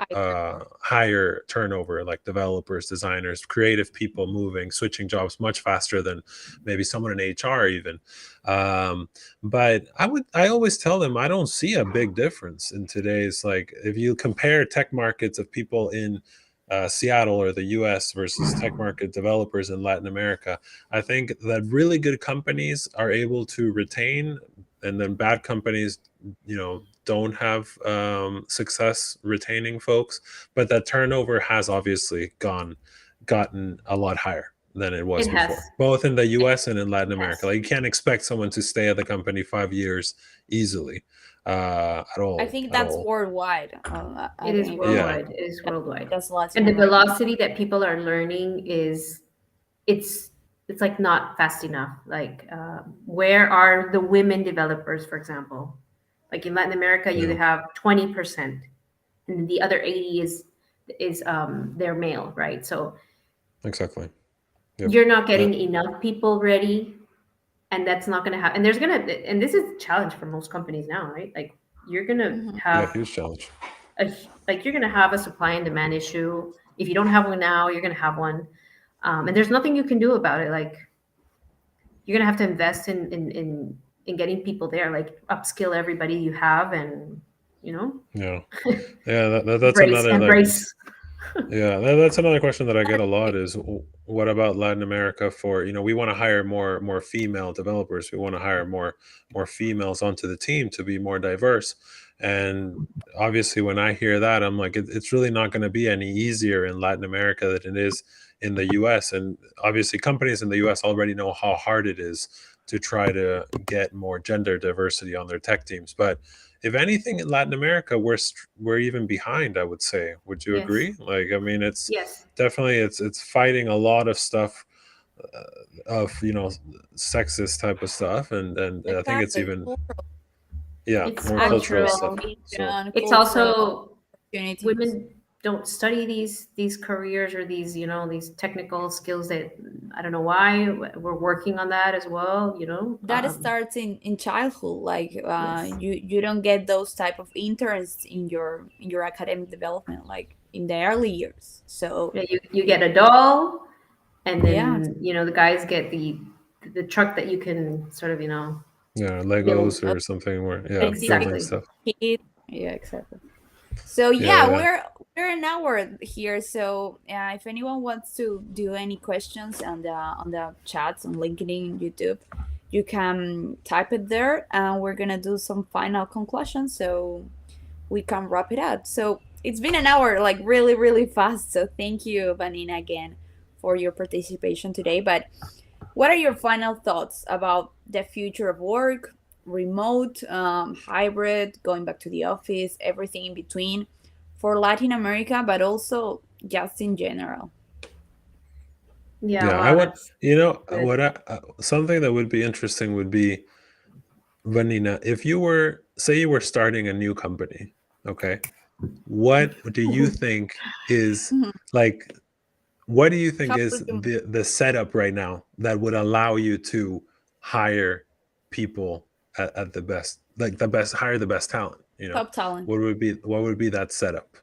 higher turnover, like developers, designers, creative people moving, switching jobs much faster than maybe someone in HR even. Um, but I always tell them I don't see a big difference in today's, like, if you compare tech markets of people in Seattle or the US versus tech market developers in Latin America. I think that really good companies are able to retain, and then bad companies, don't have success retaining folks. But that turnover has obviously gotten a lot higher than it was
It has.
before, both in the US and in Latin
It
America.
has.
Like, you can't expect someone to stay at the company 5 years easily, at
I
all,
think
at
that's
all.
worldwide. I
It
don't
is
even
Yeah,
worldwide. It is
yeah,
worldwide.
just Latin
And the
America.
velocity that people are learning is it's it's like not fast enough. Like where are the women developers, for example? Like in Latin America, you
yeah,
have 20%, and the other 80 is they're male, right? So
exactly. Yep.
you're not
Uh,
getting enough people ready, and that's not going to happen. And and this is a challenge for most companies now, right? Like you're going to
Hmm.
yeah,
have
huge challenge.
a like you're going to have a supply and demand issue. If you don't have one now, you're going to have one, and there's nothing you can do about it. Like you're going to have to invest in getting people there, like upskill everybody you have, and you know
Yeah, yeah. That's
embrace
another, like,
embrace.
Yeah, that's another question that I get a lot is what about Latin America for, we want to hire more female developers. We want to hire more females onto the team to be more diverse. And obviously when I hear that, I'm like it's really not going to be any easier in Latin America than it is in the US. And obviously companies in the US already know how hard it is to try to get more gender diversity on their tech teams. But if anything in Latin America, we're even behind, I would say. Would you
Yes.
agree? Like, I mean, it's
Yes.
definitely it's fighting a lot of stuff of sexist type of stuff, and I think it's
Exactly.
even yeah
It's
more
And
cultural
cultural.
stuff. So
education,
It's
cultural
also
opportunities.
women don't study these careers or these technical skills that I don't know why we're working on that as well.
That starts in childhood. Like
Yes.
you don't get those type of interests in your academic development, like in the early years. So
Yeah, you get a doll, and
yeah,
then the guys get the truck that you can sort of
yeah,
build.
Legos or something where yeah, building
Exactly.
basically
stuff.
kid. Yeah, exactly. So
Yeah,
yeah,
yeah.
we're an hour here. So if anyone wants to do any questions on the chats on LinkedIn, YouTube, you can type it there, and we're gonna do some final conclusions so we can wrap it up. So it's been an hour, like really really fast. So thank you, Vanina, again for your participation today. But what are your final thoughts about the future of work, remote, hybrid, going back to the office, everything in between for Latin America, but also just in general?
Yeah.
Yeah, I
Wow.
want
That's good.
what something that would be interesting would be Vanina, if you were say you were starting a new company, okay? What do you think is
Mhm.
like what do you think
How
is
would you
the setup right now that would allow you to hire people at the best, like the best, hire the best talent?
top talent?
What would be that setup?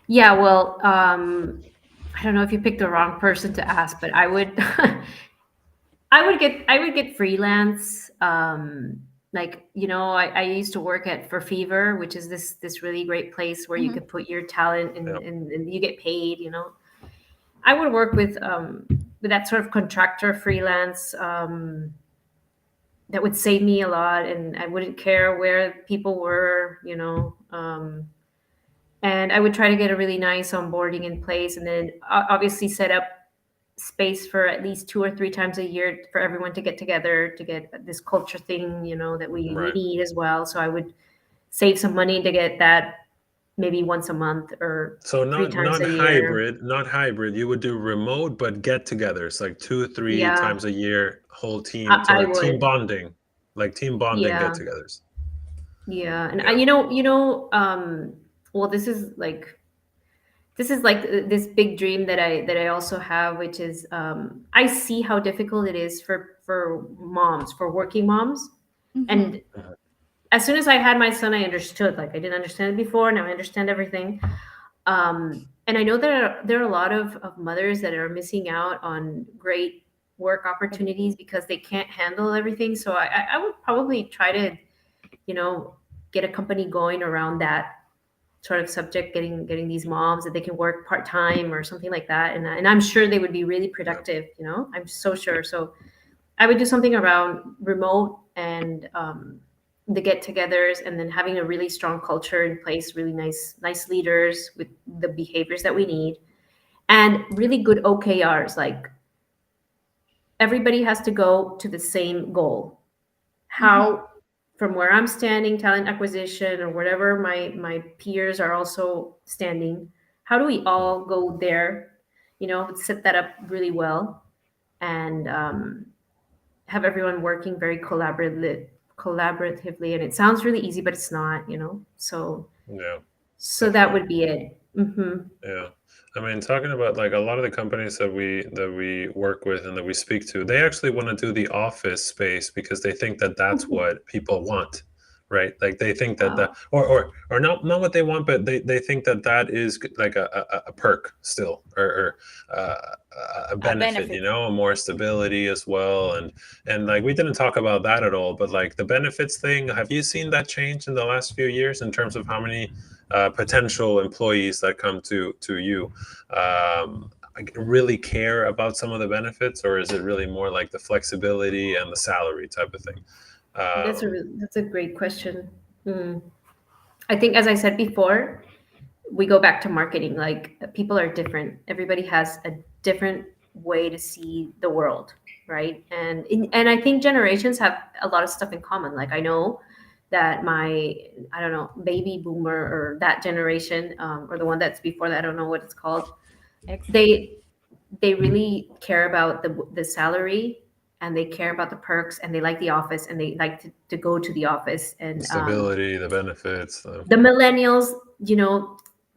Yeah. Well, I don't know if you picked the wrong person to ask, but I would. I would get freelance. Like I used to work at For Fever, which is this really great place where you
Hmm.
could put your talent
Yeah,
and you get paid. I would work with that sort of contractor freelance. That would save me a lot, and I wouldn't care where people were. And I would try to get a really nice onboarding in place, and then obviously set up space for at least 2 or 3 times a year for everyone to get together to get this culture thing, that we
right.
need as well. So I would save some money to get that maybe once a month or
So
three
not
times
not
a year.
hybrid, not hybrid. You would do remote, but get-togethers, like 2, 3
Yeah,
times a year, whole team
I
sort of team
would.
bonding, like team bonding
Yeah,
get-togethers.
yeah, and
Yeah,
well, this is like this big dream that I also have, which is I see how difficult it is for moms, for working moms,
Hmm.
and as soon as I had my son, I understood. Like I didn't understand it before. Now I understand everything. And I know there are a lot of mothers that are missing out on great work opportunities because they can't handle everything. So I would probably try to you know get a company going around that sort of subject, getting these moms that they can work part-time or something like that, and I'm sure they would be really
yeah,
productive. I'm so sure. So I would do something around remote and the get-togethers, and then having a really strong culture in place, really nice leaders with the behaviors that we need, and really good OKRs. Like everybody has to go to the same goal.
Hmm.
How, from where I'm standing, talent acquisition or whatever my peers are also standing, how do we all go there? Set that up really well, and have everyone working very collaboratively. And it sounds really easy, but it's not.
yeah,
So that
definitely.
would be it.
Yeah. I mean, talking about like a lot of the companies that we work with and that we speak to, they actually want to do the office space because they think that that's what people want, right? Like they think that the
Wow.
or not what they want, but they think that that is like a perk still or uh, a
A
benefit,
benefit.
more stability as well. And like we didn't talk about that at all, but like the benefits thing, have you seen that change in the last few years in terms of how many potential employees that come to you really care about some of the benefits, or is it really more like the flexibility and the salary type of thing?
That's a great question. Hmm. I think, as I said before, we go back to marketing. Like, people are different. Everybody has a different way to see the world, right? And I think generations have a lot of stuff in common. Like, I know that my, I don't know, baby boomer or that generation, or the one that's before that, I don't know what it's called.
Exactly.
They really care about the salary, and they care about the perks, and they like the office, and they like to go to the office.
The
And
stability, the benefits,
the millennials,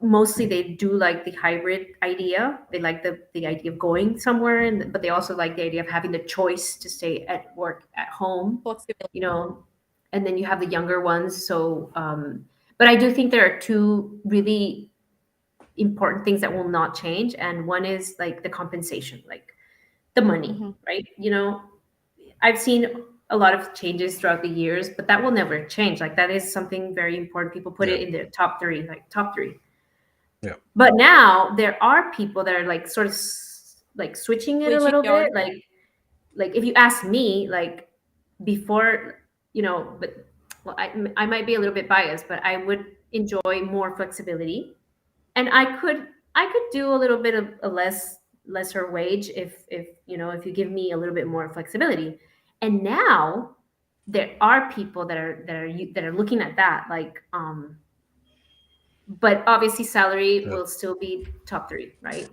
mostly they do like the hybrid idea. They like the idea of going somewhere, but they also like the idea of having the choice to stay at work at home,
Flexibility.
you know. And then you have the younger ones. So, but I do think there are two really important things that will not change. And one is like the compensation, like the money,
Hmm.
right? I've seen a lot of changes throughout the years, but that will never change. Like, that is something very important. People put
yeah,
it in their top three, like top three.
yeah,
But now there are people that are like sort of like switching it a
Switching
little
your.
bit. Like if you ask me, like before, but well, I might be a little bit biased, but I would enjoy more flexibility, and I could do a little bit of a lesser wage if you give me a little bit more flexibility. And now there are people that are looking at that, like, but obviously salary
yeah.
will still be top three, right?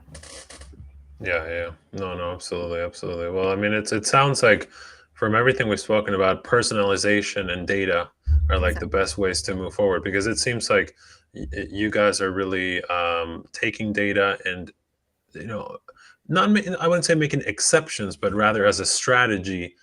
Yeah. No, no, absolutely, absolutely. Well, I mean, it sounds like from everything we've spoken about, personalization and data are like the
Exactly.
best ways to move forward, because it seems like you guys are really taking data and, you know, I wouldn't say making exceptions, but rather as a strategy,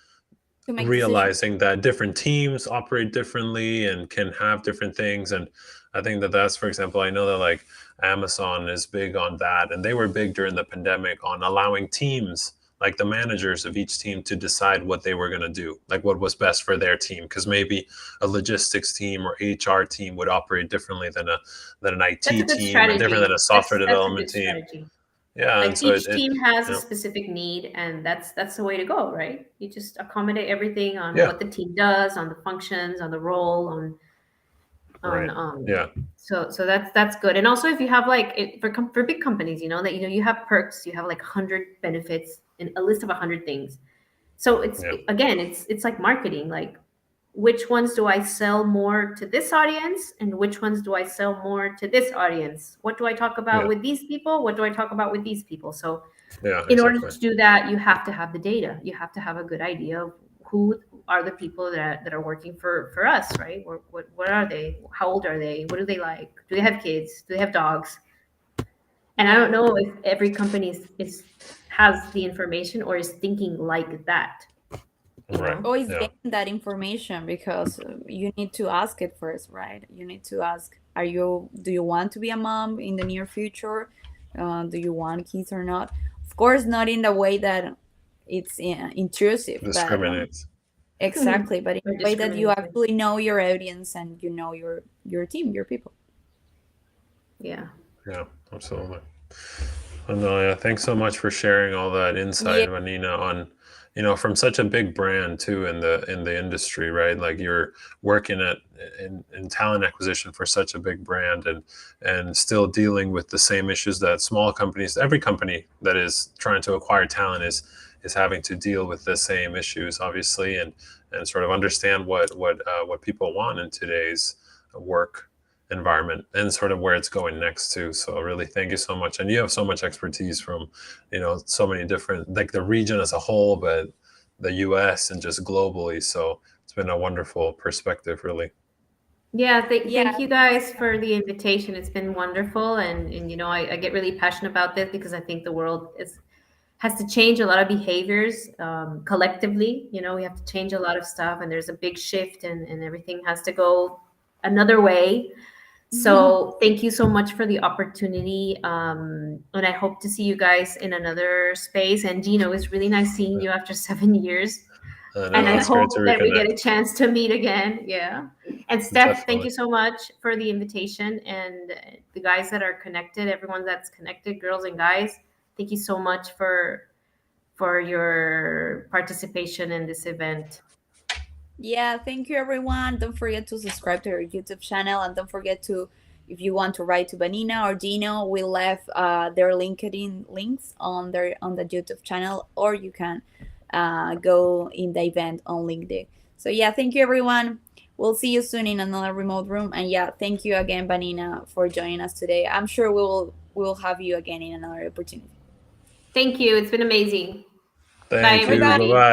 To make decisions.
realizing that different teams operate differently and can have different things. And I think that that's, for example, I know that like Amazon is big on that, and they were big during the pandemic on allowing teams, like the managers of each team, to decide what they were going to do, like what was best for their team, because maybe a logistics team or HR team would operate differently than an
That's a
IT
good
team, and different than
strategy.
a software
That's a
development
good
team.
strategy.
Yeah,
Like,
and so
each team has
you
a
know,
specific need, and that's the way to go, right? You just accommodate everything on
yeah,
what the team does, on the functions, on the role, on
right, yeah,
so that's good. And also, if you have like for big companies, that you have perks, you have like 100 benefits and a list of 100 things. So
yeah,
it's like marketing. Like, which ones do I sell more to this audience, and which ones do I sell more to this audience? What do I talk about
yeah,
with these people? What do I talk about with these people? So
yeah,
in order
exactly.
to do that, you have to have the data. You have to have a good idea of who are the people that are working for us, right? What are they? How old are they? What do they like? Do they have kids? Do they have dogs? And I don't
Yeah.
know if every company is has the information or is thinking like that, you
Right.
know?
Always
Yeah.
getting that information because you need to ask it first, right? You need to ask, do you want to be a mom in the near future? Do you want kids or not? Of course, not in the way that it's intrusive, but
Discriminates.
exactly, but in
Or
a way that you
discriminatory.
actually know your audience and you know your team, your people.
Yeah.
Yeah, absolutely. No, yeah, thanks so much for sharing all that
Yeah.
insight, Vanina, on, from such a big brand too in the industry, right? Like you're working in talent acquisition for such a big brand, and still dealing with the same issues that small companies, every company that is trying to acquire talent is having to deal with the same issues, obviously, and sort of understand what people want in today's work environment and sort of where it's going next to. So really thank you so much. And you have so much expertise from, so many different, like the region as a whole, but the US and just globally. So it's been a wonderful perspective, really.
Yeah, thank
Yeah.
you guys for the invitation. It's been wonderful, and I get really passionate about this because I think the world has to change a lot of behaviors, collectively. We have to change a lot of stuff, and there's a big shift, and everything has to go another way. So thank you so much for the opportunity, and I hope to see you guys in another space. And Gino, it's really nice seeing you after 7 years,
I
and
know
I
it's great
hope
to
that we get
reconnect.
a chance to meet again. Yeah. And Steph, thank
Definitely.
you so much for the invitation, and the guys that are connected, everyone that's connected, girls and guys, thank you so much for your participation in this event.
Yeah, thank you everyone. Don't forget to subscribe to our YouTube channel, and don't forget to, if you want to write to Vanina or Gino, we left their LinkedIn links on the YouTube channel, or you can go in the event on LinkedIn. So yeah, thank you everyone. We'll see you soon in another remote room. And yeah, thank you again, Vanina, for joining us today. I'm sure we'll have you again in another opportunity.
Thank you. It's been amazing. Bye,
Thank
Bye
you.
bye.
Bye
everybody.
bye.